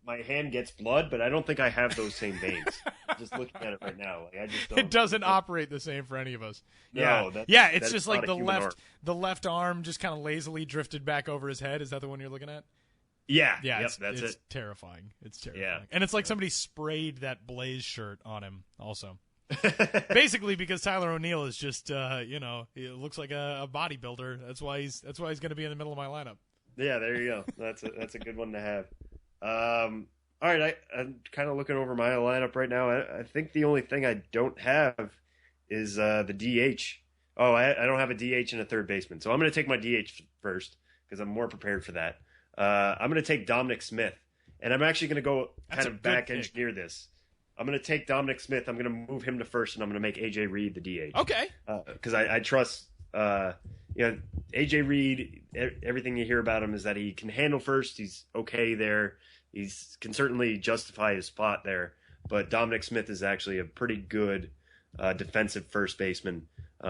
my hand gets blood, but I don't think I have those same veins. Just looking at it right now, I just don't. It doesn't operate the same for any of us. No, it's just like the left arm just kind of lazily drifted back over his head. Is that the one you're looking at? Yeah, it's it. Terrifying. It's terrifying. Yeah. And it's like somebody sprayed that Blaze shirt on him also. Basically because Tyler O'Neill is just he looks like a bodybuilder. That's why he's going to be in the middle of my lineup. Yeah, there you go. That's a good one to have. All right, I'm kind of looking over my lineup right now. I think the only thing I don't have is the DH. Oh, I don't have a DH and a third baseman. So I'm going to take my DH first because I'm more prepared for that. I'm going to take Dominic Smith, and I'm actually going to go kind of back engineer this. I'm going to take Dominic Smith. I'm going to move him to first, and I'm going to make AJ Reed the DH. Okay. Because I trust, AJ Reed. Everything you hear about him is that he can handle first. He's okay there. He can certainly justify his spot there. But Dominic Smith is actually a pretty good defensive first baseman.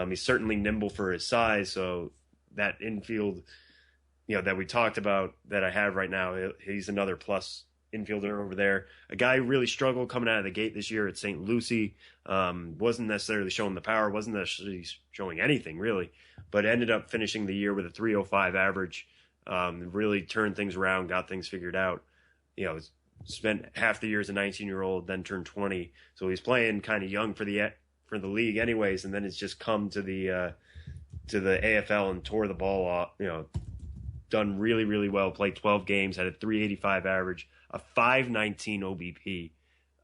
He's certainly nimble for his size, so that infield, that we talked about that I have right now, he's another plus infielder over there. A guy who really struggled coming out of the gate this year at St. Lucie. Wasn't necessarily showing the power, wasn't necessarily showing anything really, but ended up finishing the year with a 305 average. Really turned things around, got things figured out. Spent half the year as a 19-year-old, then turned 20. So he's playing kind of young for the league anyways, and then it's just come to the AFL and tore the ball off, done really, really well, played 12 games, had a 385 average, a 519 OBP.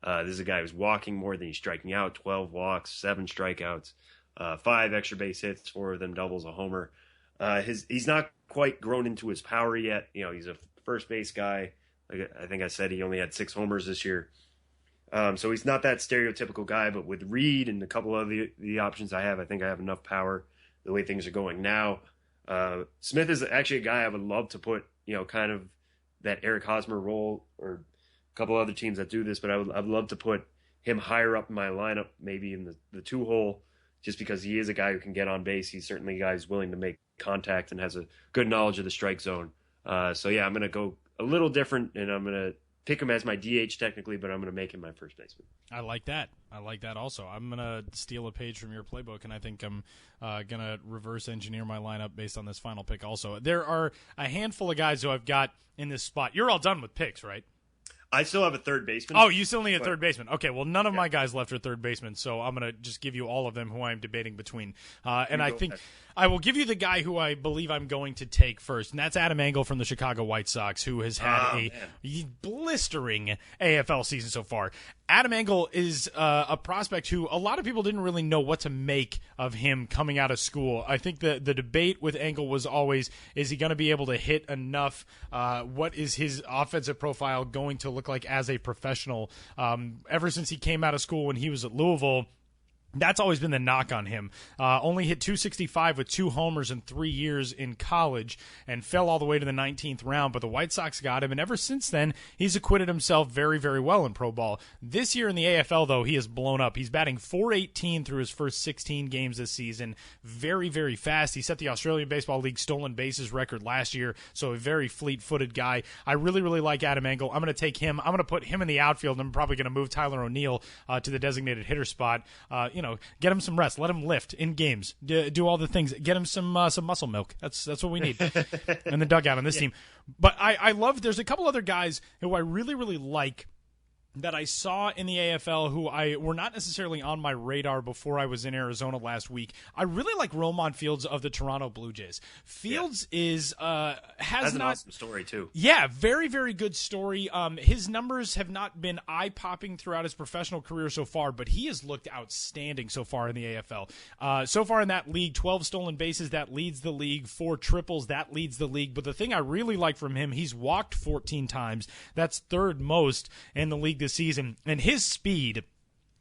This is a guy who's walking more than he's striking out, 12 walks, 7 strikeouts, 5 extra base hits, 4 of them doubles, a homer. He's not quite grown into his power yet. He's a first base guy. Like I think I said, he only had 6 homers this year. So he's not that stereotypical guy, but with Reed and a couple of the options I have, I think I have enough power the way things are going now. Smith is actually a guy I would love to put, kind of that Eric Hosmer role, or a couple other teams that do this, but I'd love to put him higher up in my lineup, maybe in the 2-hole, just because he is a guy who can get on base. He's certainly a guy who's willing to make contact and has a good knowledge of the strike zone. So yeah, I'm going to go a little different, and I'm going to pick him as my DH technically, but I'm going to make him my first baseman. I like that. Also. I'm going to steal a page from your playbook, and I think I'm going to reverse engineer my lineup based on this final pick also. There are a handful of guys who I've got in this spot. You're all done with picks, right? I still have a third baseman. Oh, you still need a third baseman. Okay, well, none of my guys left are third baseman, so I'm going to just give you all of them who I'm debating between. And I think I will give you the guy who I believe I'm going to take first, and that's Adam Engel from the Chicago White Sox, who has had a blistering AFL season so far. Adam Engel is a prospect who a lot of people didn't really know what to make of him coming out of school. I think the debate with Engel was always, is he going to be able to hit enough? What is his offensive profile going to look like as a professional? Ever since he came out of school when he was at Louisville, that's always been the knock on him. Only hit .265 with 2 homers in 3 years in college and fell all the way to the 19th round, but the White Sox got him, and ever since then, he's acquitted himself very, very well in pro ball. This year in the AFL, though, he has blown up. He's batting .418 through his first 16 games this season. Very, very fast. He set the Australian Baseball League stolen bases record last year, so a very fleet-footed guy. I really, really like Adam Engel. I'm going to take him. I'm going to put him in the outfield, and I'm probably going to move Tyler O'Neill to the designated hitter spot. Get him some rest. Let him lift in games. Do all the things. Get him some muscle milk. That's what we need in the dugout on this team. But I love. There's a couple other guys who I really, really like that I saw in the AFL who were not necessarily on my radar before I was in Arizona last week. I really like Roman Fields of the Toronto Blue Jays. Fields has an awesome story too. Yeah, very, very good story. His numbers have not been eye-popping throughout his professional career so far, but he has looked outstanding so far in the AFL. So far in that league, 12 stolen bases, that leads the league. 4 triples, that leads the league. But the thing I really like from him, he's walked 14 times. That's third most in the league this season, and his speed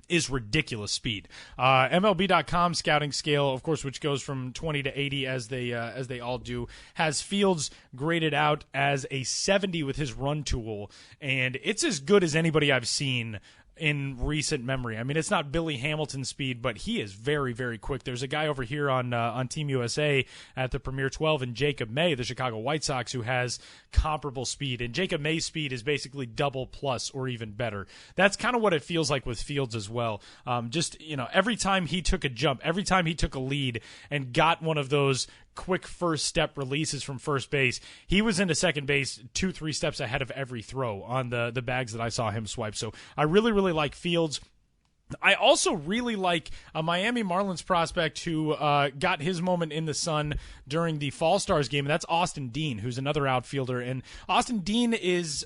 is ridiculous speed. MLB.com scouting scale, of course, which goes from 20 to 80 as they all do, has Fields graded out as a 70 with his run tool, and it's as good as anybody I've seen in recent memory. I mean, it's not Billy Hamilton speed, but he is very, very quick. There's a guy over here on Team USA at the Premier 12, and Jacob May, the Chicago White Sox, who has comparable speed. And Jacob May's speed is basically double plus or even better. That's kind of what it feels like with Fields as well. Every time he took a jump, every time he took a lead and got one of those quick first step releases from first base, he was into second base 2-3 steps ahead of every throw on the bags that I saw him swipe. So I really, really like Fields. I also really like a Miami Marlins prospect who got his moment in the sun during the Fall Stars game, and that's Austin Dean, who's another outfielder. And Austin Dean is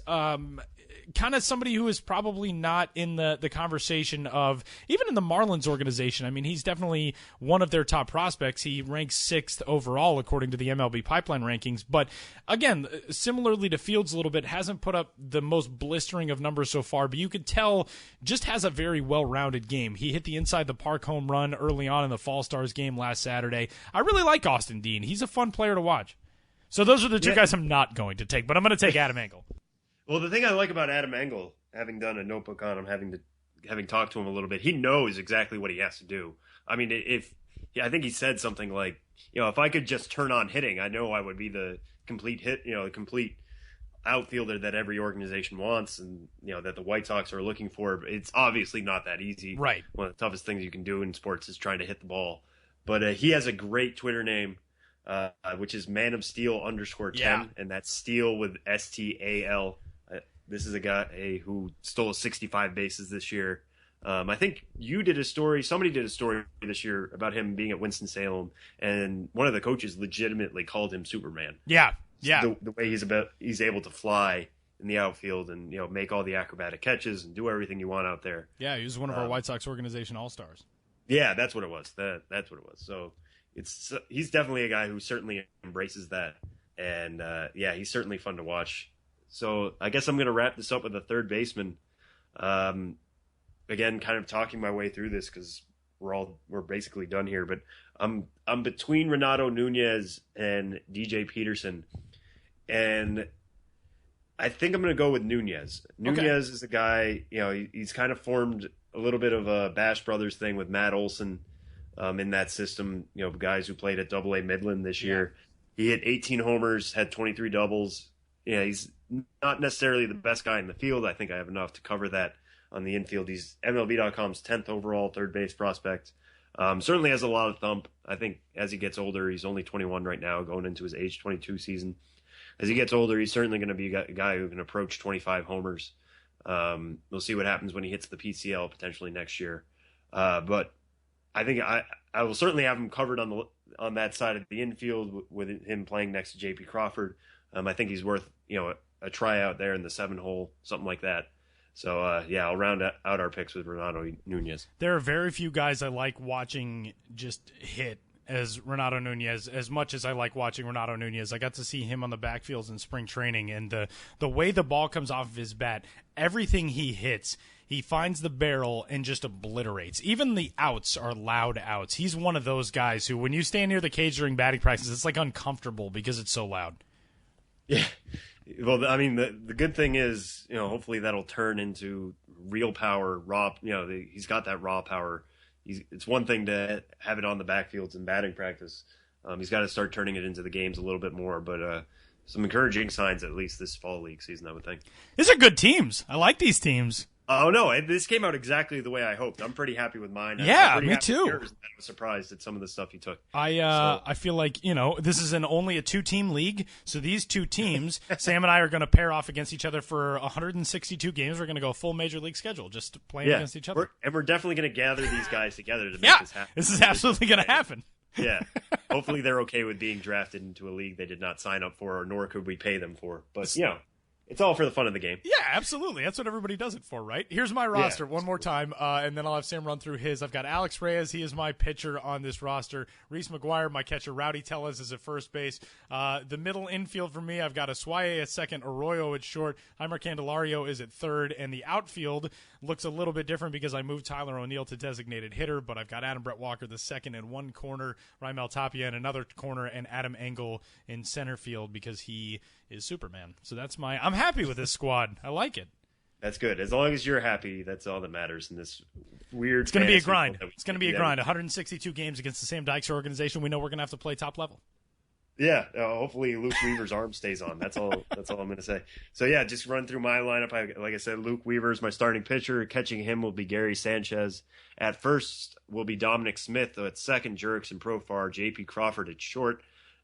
kind of somebody who is probably not in the conversation of, even in the Marlins organization. I mean, he's definitely one of their top prospects. He ranks 6th overall according to the MLB Pipeline rankings. But again, similarly to Fields a little bit, hasn't put up the most blistering of numbers so far, but you could tell just has a very well-rounded game. He hit the inside the park home run early on in the Fall Stars game last Saturday. I really like Austin Dean. He's a fun player to watch. So those are the two guys I'm not going to take, but I'm going to take Adam Engel. Well, the thing I like about Adam Engel, having done a notebook on him, having talked to him a little bit, he knows exactly what he has to do. I mean, I think he said something like, if I could just turn on hitting, I know I would be the complete complete outfielder that every organization wants, and that the White Sox are looking for. It's obviously not that easy. Right. One of the toughest things you can do in sports is trying to hit the ball. But he has a great Twitter name, which is Man of Steel _10, and that's Steel with STAL. This is a guy who stole 65 bases this year. I think somebody did a story this year about him being at Winston-Salem, and one of the coaches legitimately called him Superman. Yeah. The way he's able to fly in the outfield and make all the acrobatic catches and do everything you want out there. Yeah, he was one of our White Sox organization all-stars. Yeah, that's what it was. That's what it was. So he's definitely a guy who certainly embraces that, and he's certainly fun to watch. So I guess I'm going to wrap this up with a third baseman. Again, kind of talking my way through this because we're basically done here. But I'm between Renato Nunez and DJ Peterson, and I think I'm going to go with Nunez. Nunez is a guy, he's kind of formed a little bit of a Bash Brothers thing with Matt Olson in that system. Guys who played at AA Midland this year. He hit 18 homers, had 23 doubles. Yeah, he's not necessarily the best guy in the field. I think I have enough to cover that on the infield. He's MLB.com's 10th overall third base prospect. Certainly has a lot of thump. I think as he gets older, he's only 21 right now, going into his age 22 season. As he gets older, he's certainly going to be a guy who can approach 25 homers. We'll see what happens when he hits the PCL potentially next year. But I think I will certainly have him covered on that side of the infield with him playing next to J.P. Crawford. I think he's worth a tryout there in the 7-hole, something like that. So, I'll round out our picks with Renato Nunez. There are very few guys I like watching just hit as Renato Nunez, as much as I like watching Renato Nunez. I got to see him on the backfields in spring training, and the way the ball comes off of his bat, everything he hits, he finds the barrel and just obliterates. Even the outs are loud outs. He's one of those guys who, when you stand near the cage during batting practice, it's like uncomfortable because it's so loud. Yeah. Well, I mean, the good thing is, hopefully that'll turn into real power, raw. He's got that raw power. It's one thing to have it on the backfields in batting practice. He's got to start turning it into the games a little bit more. But some encouraging signs, at least this fall league season, I would think. These are good teams. I like these teams. Oh, no, this came out exactly the way I hoped. I'm pretty happy with mine. Yeah, me too. I was surprised at some of the stuff he took. I feel like, this is only a 2-team league, so these two teams, Sam and I are going to pair off against each other for 162 games. We're going to go full Major League schedule, just playing against each other. We're definitely going to gather these guys together to make this happen. This is absolutely going to happen. Yeah. Hopefully they're okay with being drafted into a league they did not sign up for, nor could we pay them for. But, it's all for the fun of the game. Yeah, absolutely. That's what everybody does it for, right? Here's my roster one more time, and then I'll have Sam run through his. I've got Alex Reyes. He is my pitcher on this roster. Reese McGuire, my catcher. Rowdy Tellez is at first base. The middle infield for me, I've got Aswaye at second, Arroyo at short. Heimer Candelario is at third. And the outfield looks a little bit different because I moved Tyler O'Neill to designated hitter, but I've got Adam Brett Walker the second in one corner, Raimel Tapia in another corner, and Adam Engel in center field because he is Superman. So that's I'm happy with this squad. I like it. That's good. As long as you're happy, that's all that matters in this weird. It's going to be a grind. It's going to be a grind. 162 games against the Sam Dykes organization. We know we're going to have to play top level. Yeah. Hopefully Luke Weaver's arm stays on. That's all I'm going to say. So yeah, just run through my lineup. Like I said, Luke Weaver's my starting pitcher. Catching him will be Gary Sanchez. At first will be Dominic Smith. At second, Jurickson Profar. J.P. Crawford at short.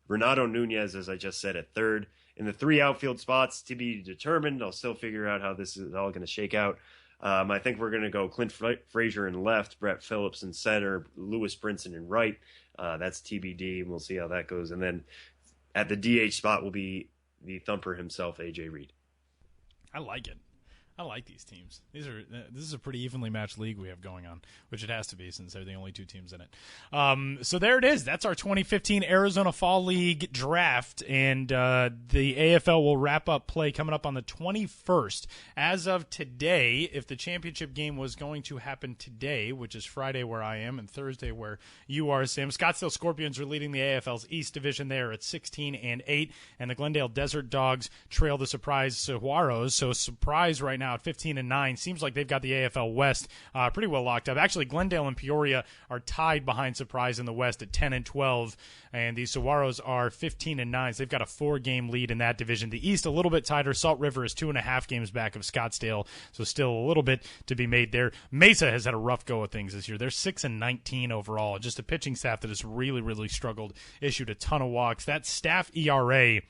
Renato Nunez, as I just said, at third. In the 3 outfield spots to be determined. I'll still figure out how this is all going to shake out. I think we're going to go Clint Frazier in left, Brett Phillips in center, Lewis Brinson in right. That's TBD, and we'll see how that goes. And then at the DH spot will be the thumper himself, A.J. Reed. I like it. I like these teams. This is a pretty evenly matched league we have going on, which it has to be since they're the only 2 teams in it. So there it is. That's our 2015 Arizona Fall League draft, and the AFL will wrap up play coming up on the 21st. As of today, if the championship game was going to happen today, which is Friday where I am and Thursday where you are, Sam, Scottsdale Scorpions are leading the AFL's East Division there at 16-8, and the Glendale Desert Dogs trail the Surprise Saguaros. So Surprise right now at 15-9. Seems like they've got the AFL West pretty well locked up. Actually, Glendale and Peoria are tied behind Surprise in the West at 10-12, and the Saguaros are 15-9. So they've got a 4-game lead in that division. The East a little bit tighter. Salt River is 2.5 games back of Scottsdale, so still a little bit to be made there. Mesa has had a rough go of things this year. They're 6-19 overall. Just a pitching staff that has really, really struggled. Issued a ton of walks. That staff ERA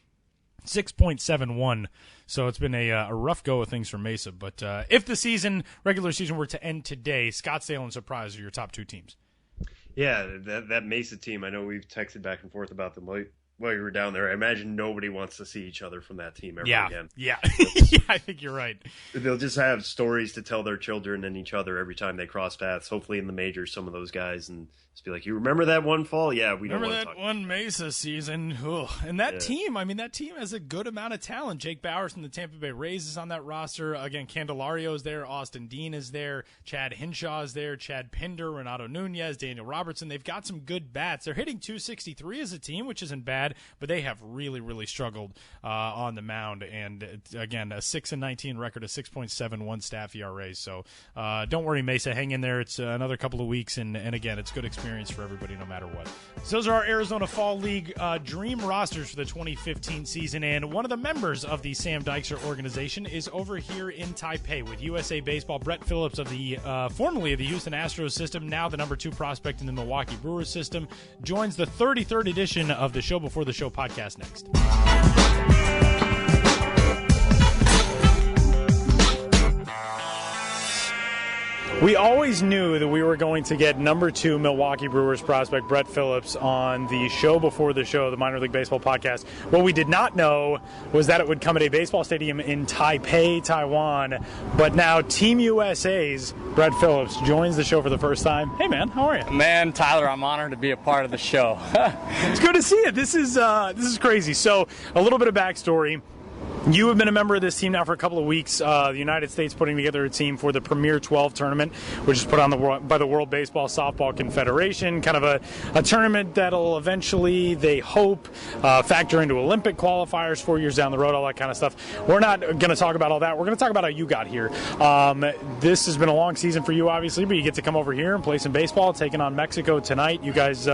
6.71. So it's been a rough go of things for Mesa. But if the regular season were to end today, Scottsdale and Surprise are your top 2 teams. Yeah, that Mesa team, I know we've texted back and forth about them while you were down there. I imagine nobody wants to see each other from that team ever again. Yeah. Yeah, I think you're right. They'll just have stories to tell their children and each other every time they cross paths, hopefully in the majors, some of those guys, and just be like, you remember that one fall? Yeah, we don't want to talk about it. Remember that one Mesa season? Ugh. And that team, that team has a good amount of talent. Jake Bowers from the Tampa Bay Rays is on that roster. Again, Candelario is there. Austin Dean is there. Chad Hinshaw is there. Chad Pinder, Renato Nunez, Daniel Robertson. They've got some good bats. They're hitting .263 as a team, which isn't bad. bad, but they have really, really struggled on the mound. And again, a 6-19 record, a 6.71 staff ERA. So don't worry, Mesa, hang in there. It's another couple of weeks, and again, it's good experience for everybody no matter what. So those are our Arizona Fall League dream rosters for the 2015 season, and one of the members of the Sam Dykstra organization is over here in Taipei with USA Baseball. Brett Phillips of the formerly of the Houston Astros system, now the number 2 prospect in the Milwaukee Brewers system, joins the 33rd edition of the Show Before the Show podcast next. We always knew that we were going to get number 2 Milwaukee Brewers prospect Brett Phillips on the Show Before the Show, the Minor League Baseball podcast. What we did not know was that it would come at a baseball stadium in Taipei, Taiwan. But now Team USA's Brett Phillips joins the show for the first time. Hey, man, how are you? Man, Tyler, I'm honored to be a part of the show. It's good to see you. This is crazy. So, a little bit of backstory. You have been a member of this team now for a couple of weeks. The United States putting together a team for the Premier 12 tournament, which is put on by the World Baseball Softball Confederation. Kind of a tournament that'll eventually, they hope, factor into Olympic qualifiers 4 years down the road, all that kind of stuff. We're not going to talk about all that. We're going to talk about how you got here. This has been a long season for you, obviously, but you get to come over here and play some baseball, taking on Mexico tonight. You guys,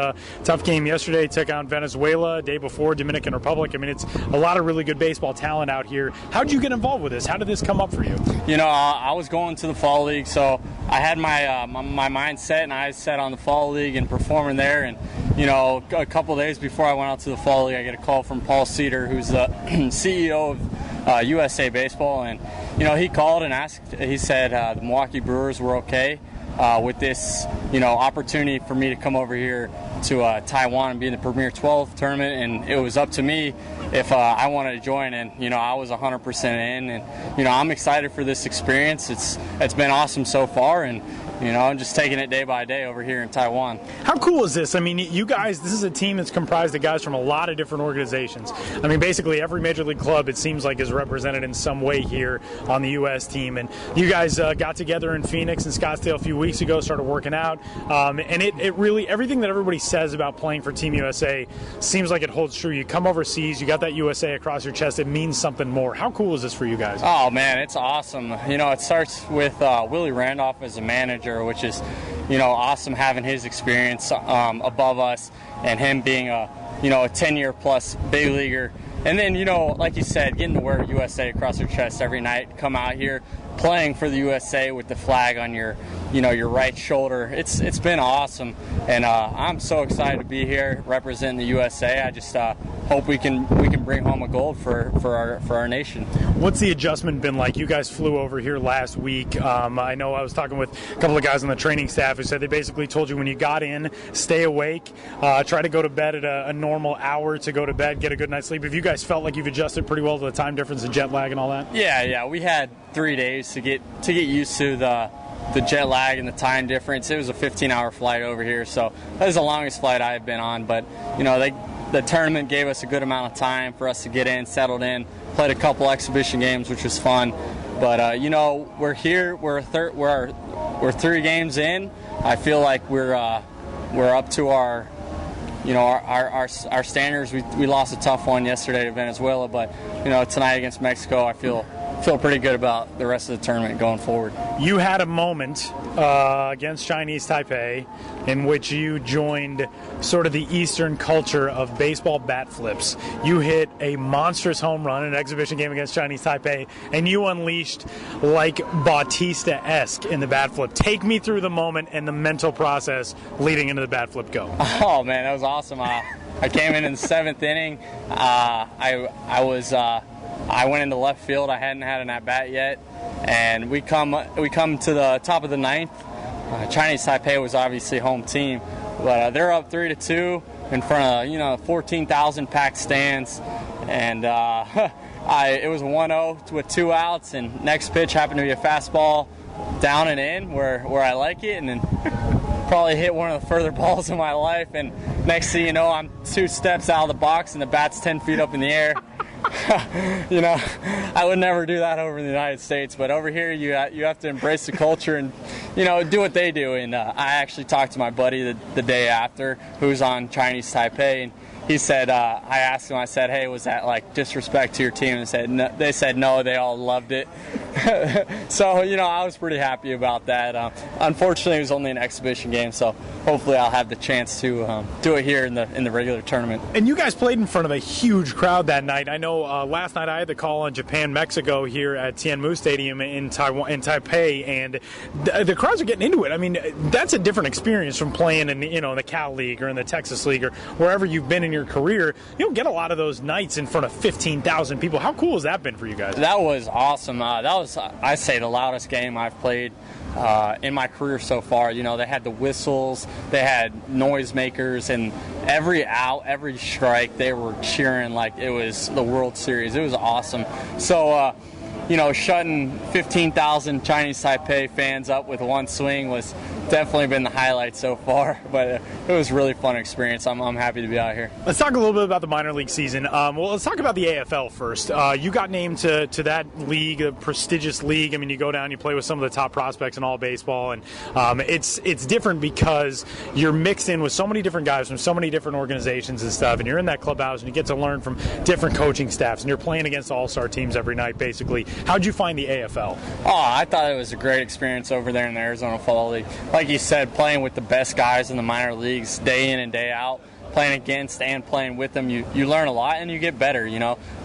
tough game yesterday, took on Venezuela, day before Dominican Republic. I mean, it's a lot of really good baseball talent out here. How'd you get involved with this? How did this come up for you? You know, I was going to the Fall League, so I had my mind set and eyes set on the Fall League and performing there. And, you know, a couple of days before I went out to the Fall League, I get a call from Paul Cedar, who's the CEO of USA Baseball. And, you know, he called and asked, he said the Milwaukee Brewers were okay with this, you know, opportunity for me to come over here to Taiwan and be in the Premier 12 tournament, and it was up to me if I wanted to join, and you know, I was 100% in, and you know, I'm excited for this experience. It's been awesome so far, and you know, I'm just taking it day by day over here in Taiwan. How cool is this? I mean, you guys, this is a team that's comprised of guys from a lot of different organizations. I mean, basically every major league club, it seems like, is represented in some way here on the U.S. team. And you guys got together in Phoenix and Scottsdale a few weeks ago, started working out. And it really, everything that everybody says about playing for Team USA seems like it holds true. You come overseas, you got that USA across your chest, it means something more. How cool is this for you guys? Oh, man, it's awesome. You know, it starts with Willie Randolph as a manager, which is, you know, awesome having his experience above us and him being a 10-year plus big leaguer. And then, you know, like you said, getting to wear USA across your chest every night, come out here playing for the USA with the flag on your right shoulder. It's been awesome, and I'm so excited to be here representing the USA. I just hope we can bring home a gold for our nation. What's the adjustment been like? You guys flew over here last week. I know I was talking with a couple of guys on the training staff who said they basically told you when you got in, stay awake, try to go to bed at a normal hour to go to bed, get a good night's sleep. Have you guys felt like you've adjusted pretty well to the time difference and jet lag and all that? Yeah, we had 3 days to get used to the jet lag and the time difference. It was a 15-hour flight over here, so that was the longest flight I have been on. But you know, the tournament gave us a good amount of time for us to get in, settled in, played a couple exhibition games, which was fun. But you know, we're here. We're 3 games in. I feel like we're up to our standards. We lost a tough one yesterday to Venezuela, but you know, tonight against Mexico, I feel pretty good about the rest of the tournament going forward. You had a moment against Chinese Taipei in which you joined sort of the Eastern culture of baseball bat flips. You hit a monstrous home run in an exhibition game against Chinese Taipei, and you unleashed like Bautista-esque in the bat flip. Take me through the moment and the mental process leading into the bat flip go. Oh, man, that was awesome. I came in the 7th inning. I went into left field. I hadn't had an at-bat yet. And we come to the top of the 9th. Chinese Taipei was obviously home team. But they're up 3-2 in front of, 14,000 packed stands. And it was 1-0 with 2 outs. And next pitch happened to be a fastball down and in where I like it. And then probably hit one of the further balls of my life. And next thing you know, I'm 2 steps out of the box and the bat's 10 feet up in the air. You know, I would never do that over in the United States, but over here you have to embrace the culture and, do what they do. And I actually talked to my buddy the day after, who's on Chinese Taipei, and he said, I asked him, I said, hey, was that like disrespect to your team? And they said no, they all loved it. So, I was pretty happy about that. Unfortunately, it was only an exhibition game, so hopefully I'll have the chance to do it here in the regular tournament. And you guys played in front of a huge crowd that night. I know last night I had the call on Japan-Mexico here at Tianmu Stadium in Taiwan, in Taipei, and the crowds are getting into it. I mean, that's a different experience from playing in the Cal League or in the Texas League or wherever you've been in your career. You don't get a lot of those nights in front of 15,000 people. How cool has that been for you guys? That was awesome. That was, I say, the loudest game I've played in my career so far. They had the whistles, they had noisemakers, and every out, every strike, they were cheering like it was the World Series. It was awesome. So, shutting 15,000 Chinese Taipei fans up with one swing was definitely been the highlight so far, but it was a really fun experience. I'm happy to be out here. Let's talk a little bit about the minor league season. Well, let's talk about the AFL first. You got named to that league, a prestigious league. I mean, you go down, you play with some of the top prospects in all baseball, and it's different because you're mixed in with so many different guys from so many different organizations and stuff, and you're in that clubhouse, and you get to learn from different coaching staffs, and you're playing against all-star teams every night, basically. How'd you find the AFL? Oh, I thought it was a great experience over there in the Arizona Fall League. Like you said, playing with the best guys in the minor leagues day in and day out, playing against and playing with them, you learn a lot and you get better.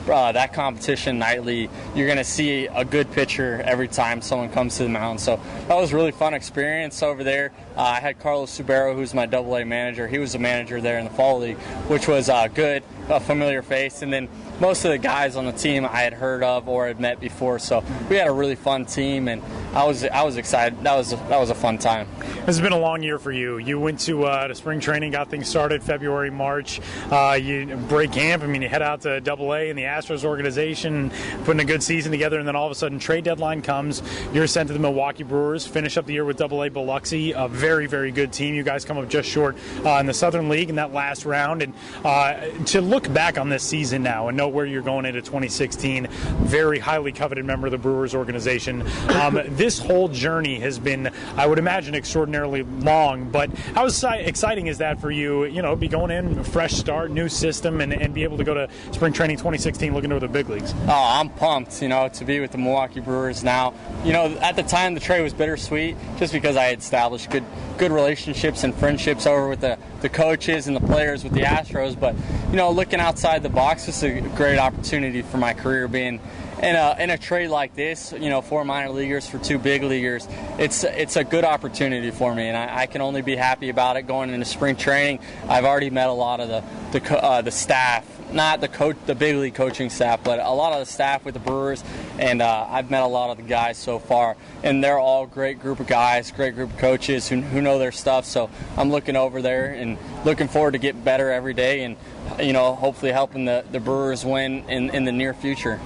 That competition nightly, you're going to see a good pitcher every time someone comes to the mound. So that was a really fun experience over there. I had Carlos Subero, who's my AA manager. He was a manager there in the Fall League, which was good, a familiar face. And then most of the guys on the team I had heard of or had met before. So we had a really fun team, and I was excited. That was a fun time. This has been a long year for you. You went to spring training, got things started February, March. You break camp. I mean, you head out to AA in the Astros organization, putting a good season together, and then all of a sudden trade deadline comes. You're sent to the Milwaukee Brewers, finish up the year with AA Biloxi, a very, very good team. You guys come up just short in the Southern League in that last round. And to look back on this season now and know where you're going into 2016, very highly coveted member of the Brewers organization. This whole journey has been, I would imagine, extraordinarily long, but how exciting is that for you, be going in, fresh start, new system, and be able to go to spring training 2016 looking over the big leagues? Oh, I'm pumped, to be with the Milwaukee Brewers now. At the time the trade was bittersweet just because I had established good relationships and friendships over with the coaches and the players with the Astros, but looking outside the box, this is a great opportunity for my career, being in a trade like this, 4 minor leaguers for 2 big leaguers. It's a good opportunity for me, and I can only be happy about it going into spring training. I've already met a lot of the staff, not the big league coaching staff, but a lot of the staff with the Brewers, and I've met a lot of the guys so far, and they're all great group of guys, great group of coaches who know their stuff. So I'm looking over there and looking forward to getting better every day, and hopefully helping the Brewers win in the near future.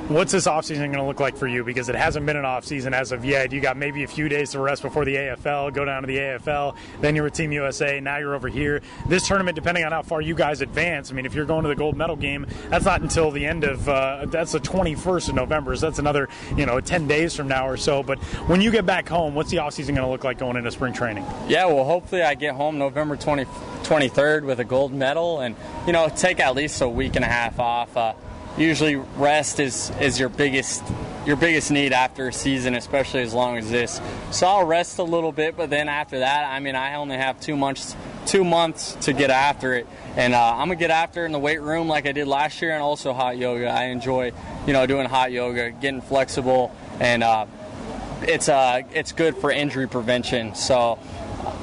What's this offseason going to look like for you? Because it hasn't been an offseason as of yet. You got maybe a few days to rest before the AFL, go down to the AFL, then you're with Team USA, now you're over here. This tournament, depending on how far you guys advance, I mean, if you're going to the gold medal game, that's not until the end of, that's the 21st of November, so that's another, 10 days from now or so. But when you get back home, what's the offseason going to look like going into spring training? Yeah, well, hopefully I get home November 23rd with a gold medal and, take at least a week and a half off. Usually rest is your biggest need after a season, especially as long as this. So I'll rest a little bit, but then after that, I only have 2 months to get after it. And I'm going to get after it in the weight room like I did last year, and also hot yoga. I enjoy, doing hot yoga, getting flexible, and it's good for injury prevention. So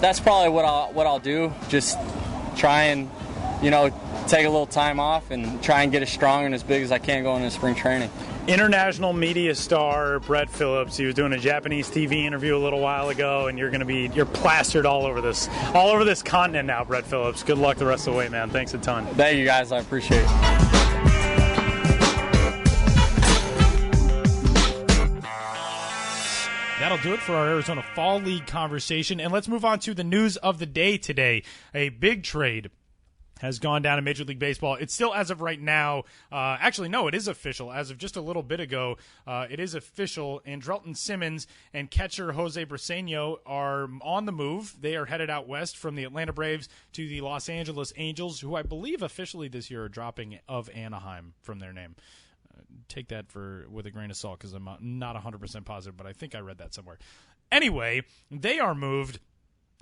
that's probably what I'll do. Just try and, take a little time off and try and get as strong and as big as I can going into spring training. International media star Brett Phillips. He was doing a Japanese TV interview a little while ago, and you're plastered all over this continent now, Brett Phillips. Good luck the rest of the way, man. Thanks a ton. Thank you, guys. I appreciate it. That'll do it for our Arizona Fall League conversation, and let's move on to the news of the day today. A big trade has gone down in Major League Baseball. It's still, as of right now, actually, no, it is official. As of just a little bit ago, it is official. Andrelton Simmons and catcher Jose Briseño are on the move. They are headed out west from the Atlanta Braves to the Los Angeles Angels, who I believe officially this year are dropping of Anaheim from their name. Take that with a grain of salt because I'm not 100% positive, but I think I read that somewhere. Anyway, they are moved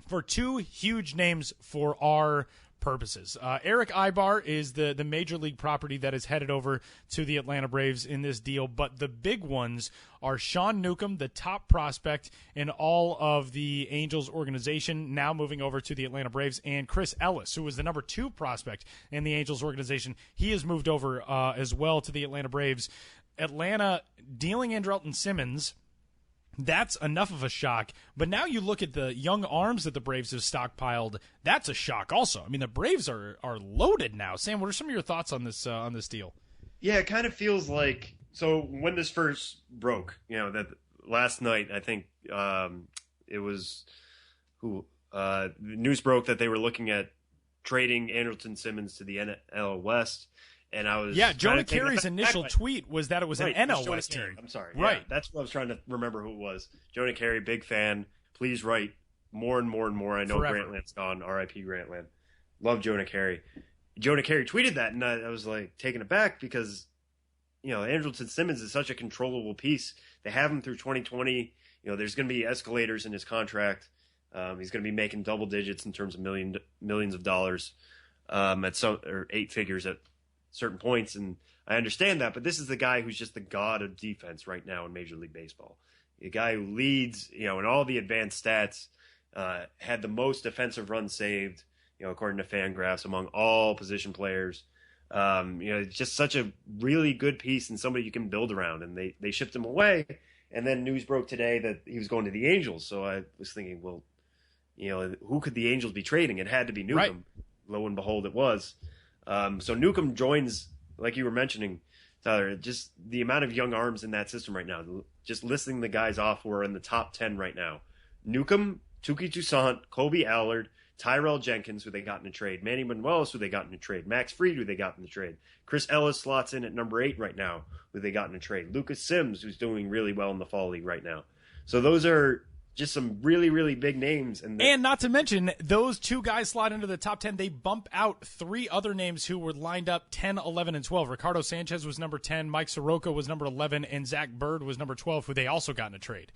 for two huge names for our purposes. Eric Ibar is the major league property that is headed over to the Atlanta Braves in this deal, but the big ones are Sean Newcomb, the top prospect in all of the Angels organization, now moving over to the Atlanta Braves, and Chris Ellis, who was the number 2 prospect in the Angels organization. He has moved over as well to the Atlanta Braves. Atlanta dealing Andrelton Simmons, that's enough of a shock. But now you look at the young arms that the Braves have stockpiled. That's a shock also. I mean, the Braves are loaded now. Sam, what are some of your thoughts on this deal? Yeah, it kind of feels like, so when this first broke, that last night, I think it was the news broke that they were looking at trading Andrelton Simmons to the NL West. And I was Jonah Carey's initial tweet was that it was an NL West team. I'm sorry. Right. Yeah, that's what I was trying to remember who it was. Jonah Carey, big fan. Please write more and more and more. I know Forever. Grantland's gone. R.I.P. Grantland. Love Jonah Carey. Jonah Carey tweeted that, and I was like taken aback because, Andrelton Simmons is such a controllable piece. They have him through 2020. There's going to be escalators in his contract. He's going to be making double digits in terms of millions of dollars or 8 figures at certain points, and I understand that, but this is the guy who's just the god of defense right now in Major League Baseball. A guy who leads, in all the advanced stats, had the most defensive runs saved, according to Fangraphs, among all position players. Just such a really good piece and somebody you can build around, and they shipped him away, and then news broke today that he was going to the Angels, so I was thinking, well, who could the Angels be trading? It had to be Newcomb. Right. Lo and behold, it was. So Newcomb joins, like you were mentioning, Tyler, just the amount of young arms in that system right now. Just listing the guys off who are in the top 10 right now. Newcomb, Touki Toussaint, Kobe Allard, Tyrell Jenkins, who they got in a trade, Manny Manuelos, who they got in a trade, Max Fried, who they got in the trade, Chris Ellis slots in at number 8 right now, who they got in a trade, Lucas Sims, who's doing really well in the Fall League right now. So those are just some really, really big names. And not to mention, those 2 guys slide into the top 10. They bump out 3 other names who were lined up 10, 11, and 12. Ricardo Sanchez was number 10, Mike Soroka was number 11, and Zach Bird was number 12, who they also got in a trade.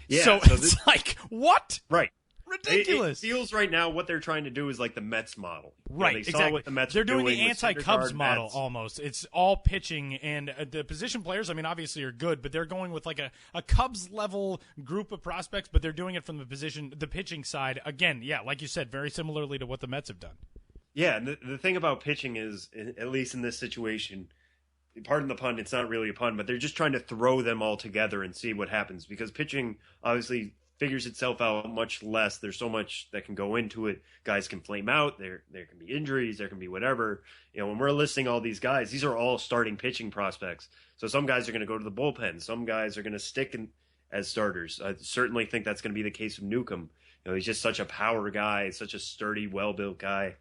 Yeah, so it's like, what? Right. Ridiculous. It feels right now what they're trying to do is like the Mets model. Right, they exactly. saw what the Mets they're doing were the anti-Cubs model Mets. almost. It's all pitching, and the position players, I mean, obviously are good, but they're going with like a Cubs-level group of prospects, but they're doing it from the pitching side. Again, yeah, like you said, very similarly to what the Mets have done. Yeah, and the thing about pitching is, at least in this situation, pardon the pun, it's not really a pun, but they're just trying to throw them all together and see what happens, because pitching obviously figures itself out much less. There's so much that can go into it. Guys can flame out. There can be injuries. There can be whatever. When we're listing all these guys, these are all starting pitching prospects. So some guys are going to go to the bullpen. Some guys are going to stick as starters. I certainly think that's going to be the case of Newcomb. He's just such a power guy, such a sturdy, well-built guy.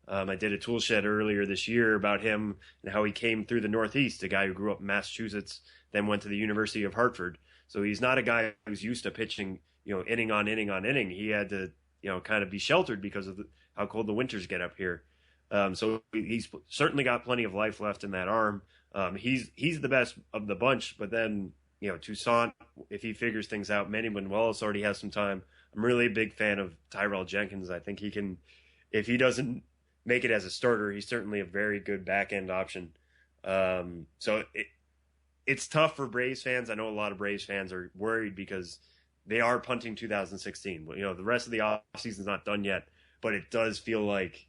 I did a tool shed earlier this year about him and how he came through the Northeast, a guy who grew up in Massachusetts, then went to the University of Hartford. So he's not a guy who's used to pitching inning on inning on inning. He had to, kind of be sheltered because of how cold the winters get up here. So he's certainly got plenty of life left in that arm. He's the best of the bunch, but then, Toussaint, if he figures things out, Manny Manuelos already has some time. I'm really a big fan of Tyrell Jenkins. I think he can, if he doesn't make it as a starter, he's certainly a very good back end option. So it's tough for Braves fans. I know a lot of Braves fans are worried because they are punting 2016. The rest of the offseason's not done yet, but it does feel like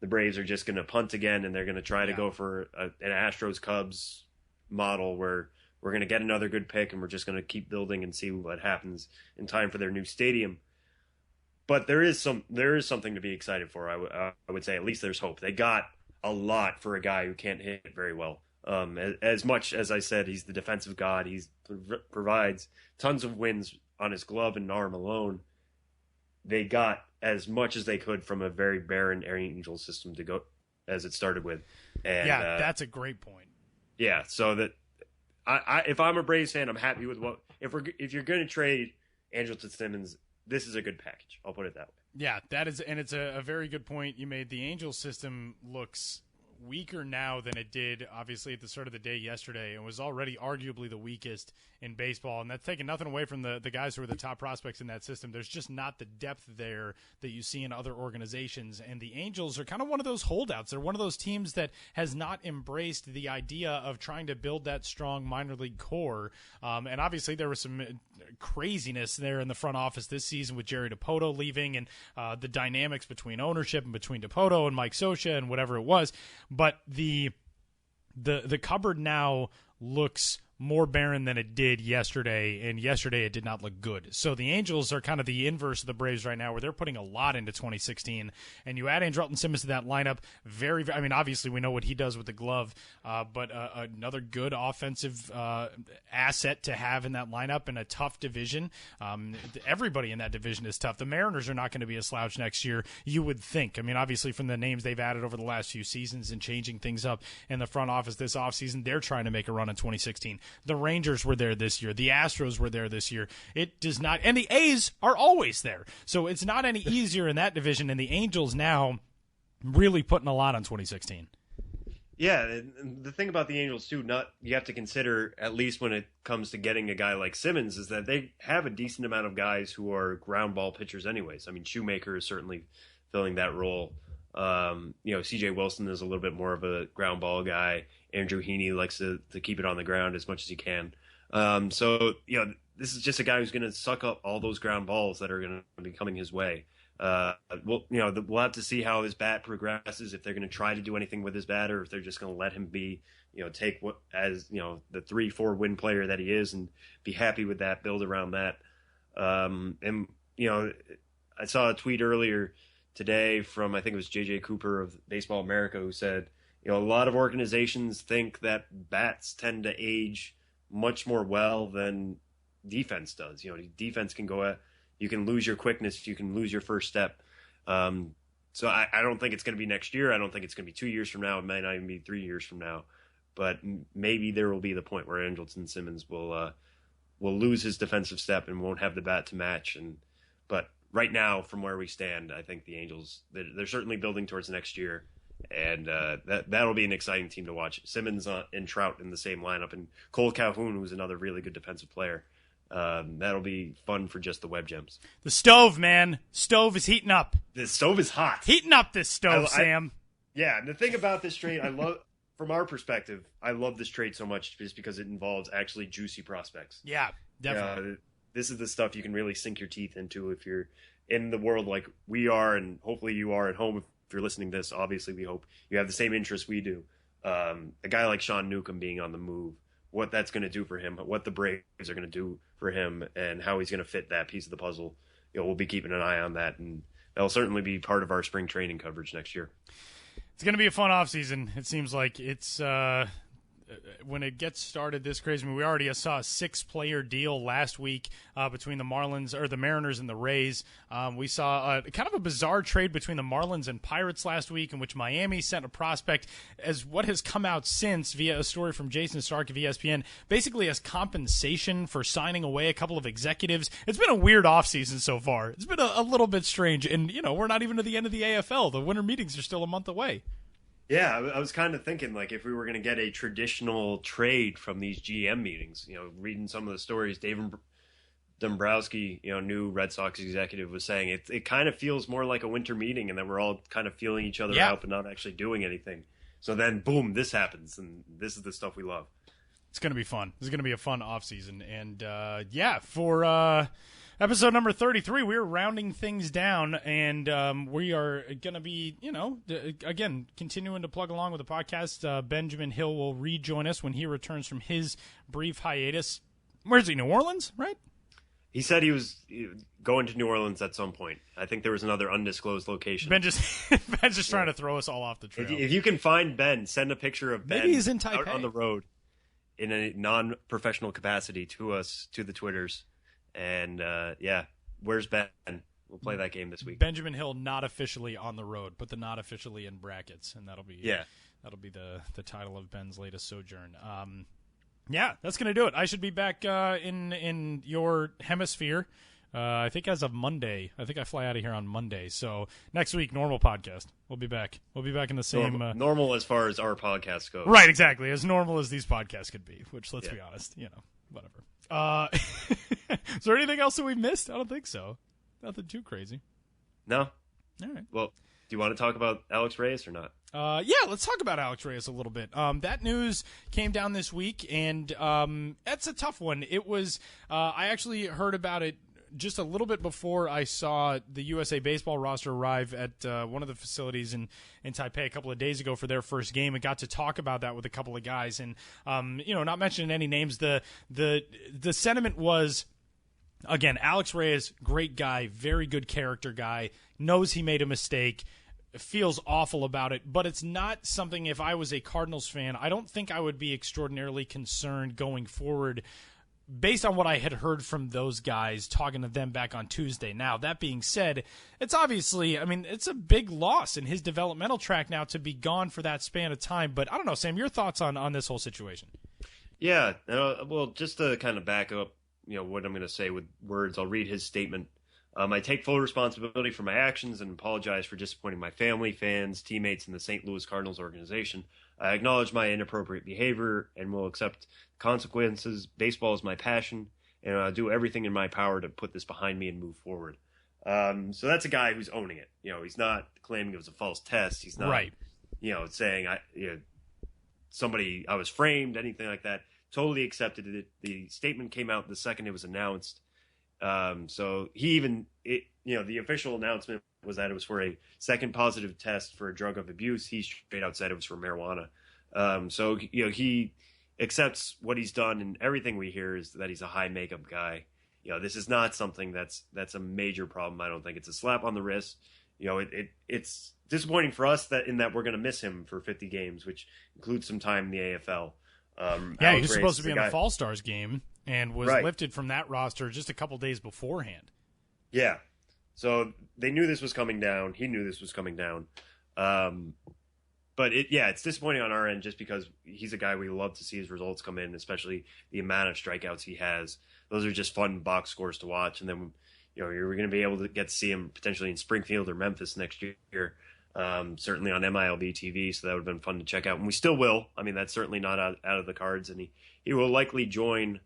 the Braves are just going to punt again, and they're going to try to go for an Astros-Cubs model where we're going to get another good pick, and we're just going to keep building and see what happens in time for their new stadium. But there is something to be excited for. I would say at least there's hope. They got a lot for a guy who can't hit very well. As much as I said, he's the defensive god. He provides tons of wins on his glove and arm alone. They got as much as they could from a very barren Angel system to as it started with. And, yeah, that's a great point. Yeah, so that I if I'm a Braves fan, I'm happy with what if you're going to trade Andrelton Simmons, this is a good package. I'll put it that way. Yeah, that is, and it's a very good point you made. The Angels system looks weaker now than it did, obviously, at the start of the day yesterday, and was already arguably the weakest in baseball. And that's taking nothing away from the guys who are the top prospects in that system. There's just not the depth there that you see in other organizations. And the Angels are kind of one of those holdouts. They're one of those teams that has not embraced the idea of trying to build that strong minor league core. And obviously there was some craziness there in the front office this season with Jerry Dipoto leaving, and the dynamics between ownership and between Dipoto and Mike Scioscia and whatever it was. But the cupboard now looks more barren than it did yesterday, and yesterday it did not look good. So the Angels are kind of the inverse of the Braves right now, where they're putting a lot into 2016, and you add Andrelton Simmons to that lineup. I mean, obviously we know what he does with the glove, but another good offensive asset to have in that lineup in a tough division. Everybody in that division is tough. The Mariners are not going to be a slouch next year, you would think. I mean, obviously from the names they've added over the last few seasons and changing things up in the front office this offseason, they're trying to make a run in 2016. The Rangers were there this year. The Astros were there this year. It does not, and the A's are always there. So it's not any easier in that division. And the Angels now really putting a lot on 2016. Yeah, and the thing about the Angels too, you have to consider, at least when it comes to getting a guy like Simmons, is that they have a decent amount of guys who are ground ball pitchers anyways. I mean, Shoemaker is certainly filling that role. CJ Wilson is a little bit more of a ground ball guy. Andrew Heaney likes to keep it on the ground as much as he can. This is just a guy who's going to suck up all those ground balls that are going to be coming his way. We'll have to see how his bat progresses, if they're going to try to do anything with his bat, or if they're just going to let him be, take what as, the 3-4 win player that he is and be happy with that, build around that. I saw a tweet earlier today from, I think it was JJ Cooper of Baseball America, who said, a lot of organizations think that bats tend to age much more well than defense does. Defense can you can lose your quickness, you can lose your first step. So I don't think it's going to be next year. I don't think it's going to be 2 years from now. It might not even be 3 years from now. But maybe there will be the point where Andrelton Simmons will lose his defensive step and won't have the bat to match. But right now, from where we stand, I think the Angels, they're certainly building towards next year. And that'll be an exciting team to watch. Simmons and Trout in the same lineup, and Cole Calhoun, who's another really good defensive player. That'll be fun for just the Web Gems. The stove, man. Stove is heating up. The stove is hot. Heating up this stove, Sam. Yeah, and the thing about this trade, from our perspective, I love this trade so much just because it involves actually juicy prospects. Yeah, definitely. This is the stuff you can really sink your teeth into if you're in the world like we are, and hopefully you are at home. If you're listening to this, obviously we hope you have the same interests we do. A guy like Sean Newcomb being on the move, what that's going to do for him, what the Braves are going to do for him, and how he's going to fit that piece of the puzzle. We'll be keeping an eye on that, and that'll certainly be part of our spring training coverage next year. It's going to be a fun offseason. It seems like it's when it gets started this crazy. I mean, we already saw a 6-player deal last week between the Mariners and the Rays. We saw kind of a bizarre trade between the Marlins and Pirates last week, in which Miami sent a prospect, as what has come out since via a story from Jason Stark of ESPN, basically as compensation for signing away a couple of executives. It's been a weird offseason so far. It's been a little bit strange, and we're not even to the end of the AFL. The winter meetings are still a month away. Yeah, I was kind of thinking, like, if we were going to get a traditional trade from these GM meetings, reading some of the stories, David Dombrowski, new Red Sox executive, was saying it kind of feels more like a winter meeting, and that we're all kind of feeling each other out but not actually doing anything. So then, boom, this happens, and this is the stuff we love. It's going to be fun. This is going to be a fun offseason. And, for episode number 33, we're rounding things down, and we are going to be, again, continuing to plug along with the podcast. Benjamin Hill will rejoin us when he returns from his brief hiatus. Where's he, New Orleans, right? He said he was going to New Orleans at some point. I think there was another undisclosed location. Ben's just trying to throw us all off the trail. If you can find Ben, send a picture of Ben. Maybe he's in Taipei. Out on the road in a non-professional capacity to us, to the Twitters. And, where's Ben? we'll play that game this week. Benjamin Hill not officially on the road, but the not officially in brackets, and that'll be the title of Ben's latest sojourn. Yeah, that's gonna do it. I should be back in your hemisphere. I think as of Monday. I think I fly out of here on Monday. So next week, normal podcast. We'll be back. We'll be back in the same normal as far as our podcast goes. Right, exactly. As normal as these podcasts could be. Which, let's be honest, whatever. Is there anything else that we've missed? I don't think so. Nothing too crazy. No. All right. Well, do you want to talk about Alex Reyes or not? Yeah, let's talk about Alex Reyes a little bit. That news came down this week, and that's a tough one. It was I actually heard about it just a little bit before I saw the USA Baseball roster arrive at one of the facilities in Taipei a couple of days ago for their first game, and got to talk about that with a couple of guys. And not mentioning any names, the sentiment was, again, Alex Reyes, great guy, very good character guy, knows he made a mistake, feels awful about it, but it's not something, if I was a Cardinals fan, I don't think I would be extraordinarily concerned going forward based on what I had heard from those guys, talking to them back on Tuesday. Now, that being said, it's obviously, it's a big loss in his developmental track now to be gone for that span of time. But I don't know, Sam, your thoughts on this whole situation? Yeah, well, just to kind of back up, what I'm going to say with words, I'll read his statement. I take full responsibility for my actions and apologize for disappointing my family, fans, teammates, and the St. Louis Cardinals organization. I acknowledge my inappropriate behavior and will accept consequences. Baseball is my passion, and I'll do everything in my power to put this behind me and move forward. So that's a guy who's owning it. He's not claiming it was a false test. He's not, right. Saying I was framed, anything like that. Totally accepted it. The statement came out the second it was announced. So the official announcement was that it was for a second positive test for a drug of abuse. He straight out said it was for marijuana. So he accepts what he's done, and everything we hear is that he's a high makeup guy. This is not something that's a major problem. I don't think it's a slap on the wrist. It's disappointing for us that we're going to miss him for 50 games, which includes some time in the AFL. He was supposed to be in the Fall Stars game and was lifted from that roster just a couple days beforehand. Yeah. So they knew this was coming down. He knew this was coming down. But it's disappointing on our end just because he's a guy we love to see his results come in, especially the amount of strikeouts he has. Those are just fun box scores to watch. And then, you're going to be able to get to see him potentially in Springfield or Memphis next year. Certainly on MILB TV, so that would have been fun to check out. And we still will. That's certainly not out of the cards. And he will likely join,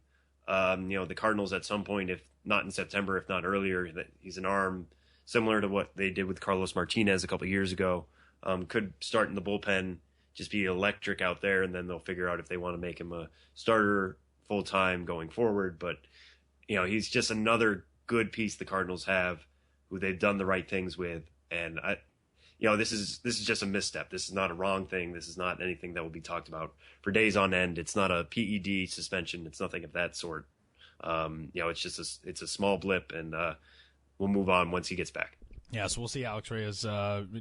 the Cardinals at some point, if not in September, if not earlier. That he's an arm similar to what they did with Carlos Martinez a couple of years ago. Could start in the bullpen, just be electric out there, and then they'll figure out if they want to make him a starter full-time going forward. But, he's just another good piece the Cardinals have who they've done the right things with. And this is just a misstep. This is not a wrong thing. This is not anything that will be talked about for days on end. It's not a PED suspension. It's nothing of that sort. It's just it's a small blip, and we'll move on once he gets back. Yeah, so we'll see Alex Reyes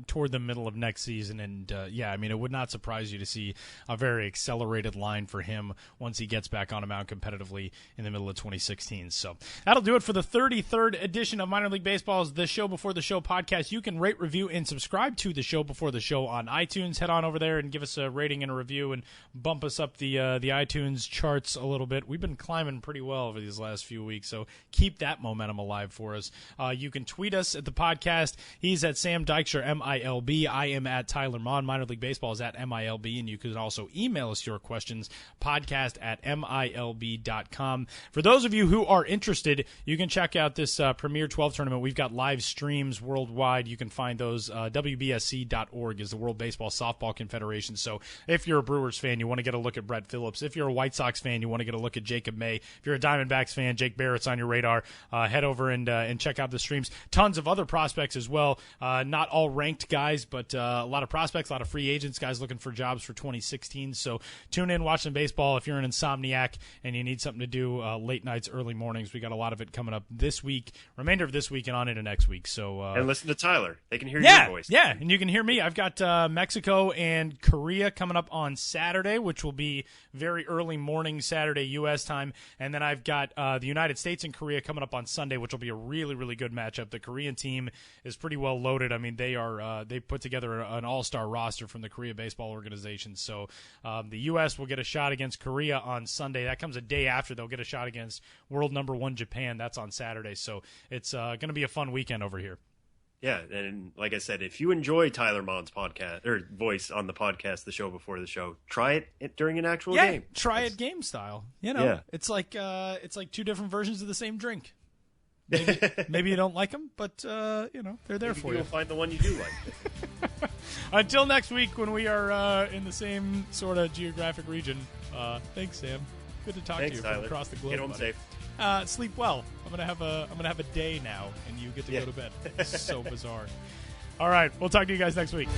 toward the middle of next season. And, it would not surprise you to see a very accelerated line for him once he gets back on a mound competitively in the middle of 2016. So that'll do it for the 33rd edition of Minor League Baseball's The Show Before the Show podcast. You can rate, review, and subscribe to The Show Before the Show on iTunes. Head on over there and give us a rating and a review and bump us up the iTunes charts a little bit. We've been climbing pretty well over these last few weeks, so keep that momentum alive for us. You can tweet us at the podcast. He's at Sam Dykstra, MILB. I am at Tyler Mon. Minor League Baseball is at MILB, and you can also email us your questions, podcast at MILB.com. For those of you who are interested, you can check out this Premier 12 tournament. We've got live streams worldwide. You can find those. WBSC.org is the World Baseball Softball Confederation. So if you're a Brewers fan, you want to get a look at Brett Phillips. If you're a White Sox fan, you want to get a look at Jacob May. If you're a Diamondbacks fan, Jake Barrett's on your radar. Head over and check out the streams. Tons of other prospects prospects as well. Not all ranked guys, but a lot of prospects, a lot of free agents, guys looking for jobs for 2016. So tune in, watch some baseball. If you're an insomniac and you need something to do late nights, early mornings, we got a lot of it coming up this week, remainder of this week and on into next week. So and listen to Tyler. They can hear your voice. Yeah, and you can hear me. I've got Mexico and Korea coming up on Saturday, which will be very early morning Saturday U.S. time. And then I've got the United States and Korea coming up on Sunday, which will be a really, really good matchup. The Korean team is pretty well loaded. I mean, they put together an all-star roster from the Korea Baseball Organization. So the U.S. will get a shot against Korea on Sunday. That comes a day after they'll get a shot against world number 1 Japan. That's on Saturday. So it's going to be a fun weekend over here. Yeah, and like I said, if you enjoy Tyler Mond's podcast or voice on the podcast, the show before the show, try it during an actual game. Try it game style. It's like 2 different versions of the same drink. Maybe you don't like them, but they're there for you. You'll find the one you do like. Until next week, when we are in the same sort of geographic region. Thanks, Sam. Good to talk to you Tyler. from across the globe. Get home safe. Sleep well. I'm gonna have a day now, and you get to go to bed. It's so bizarre. All right, we'll talk to you guys next week.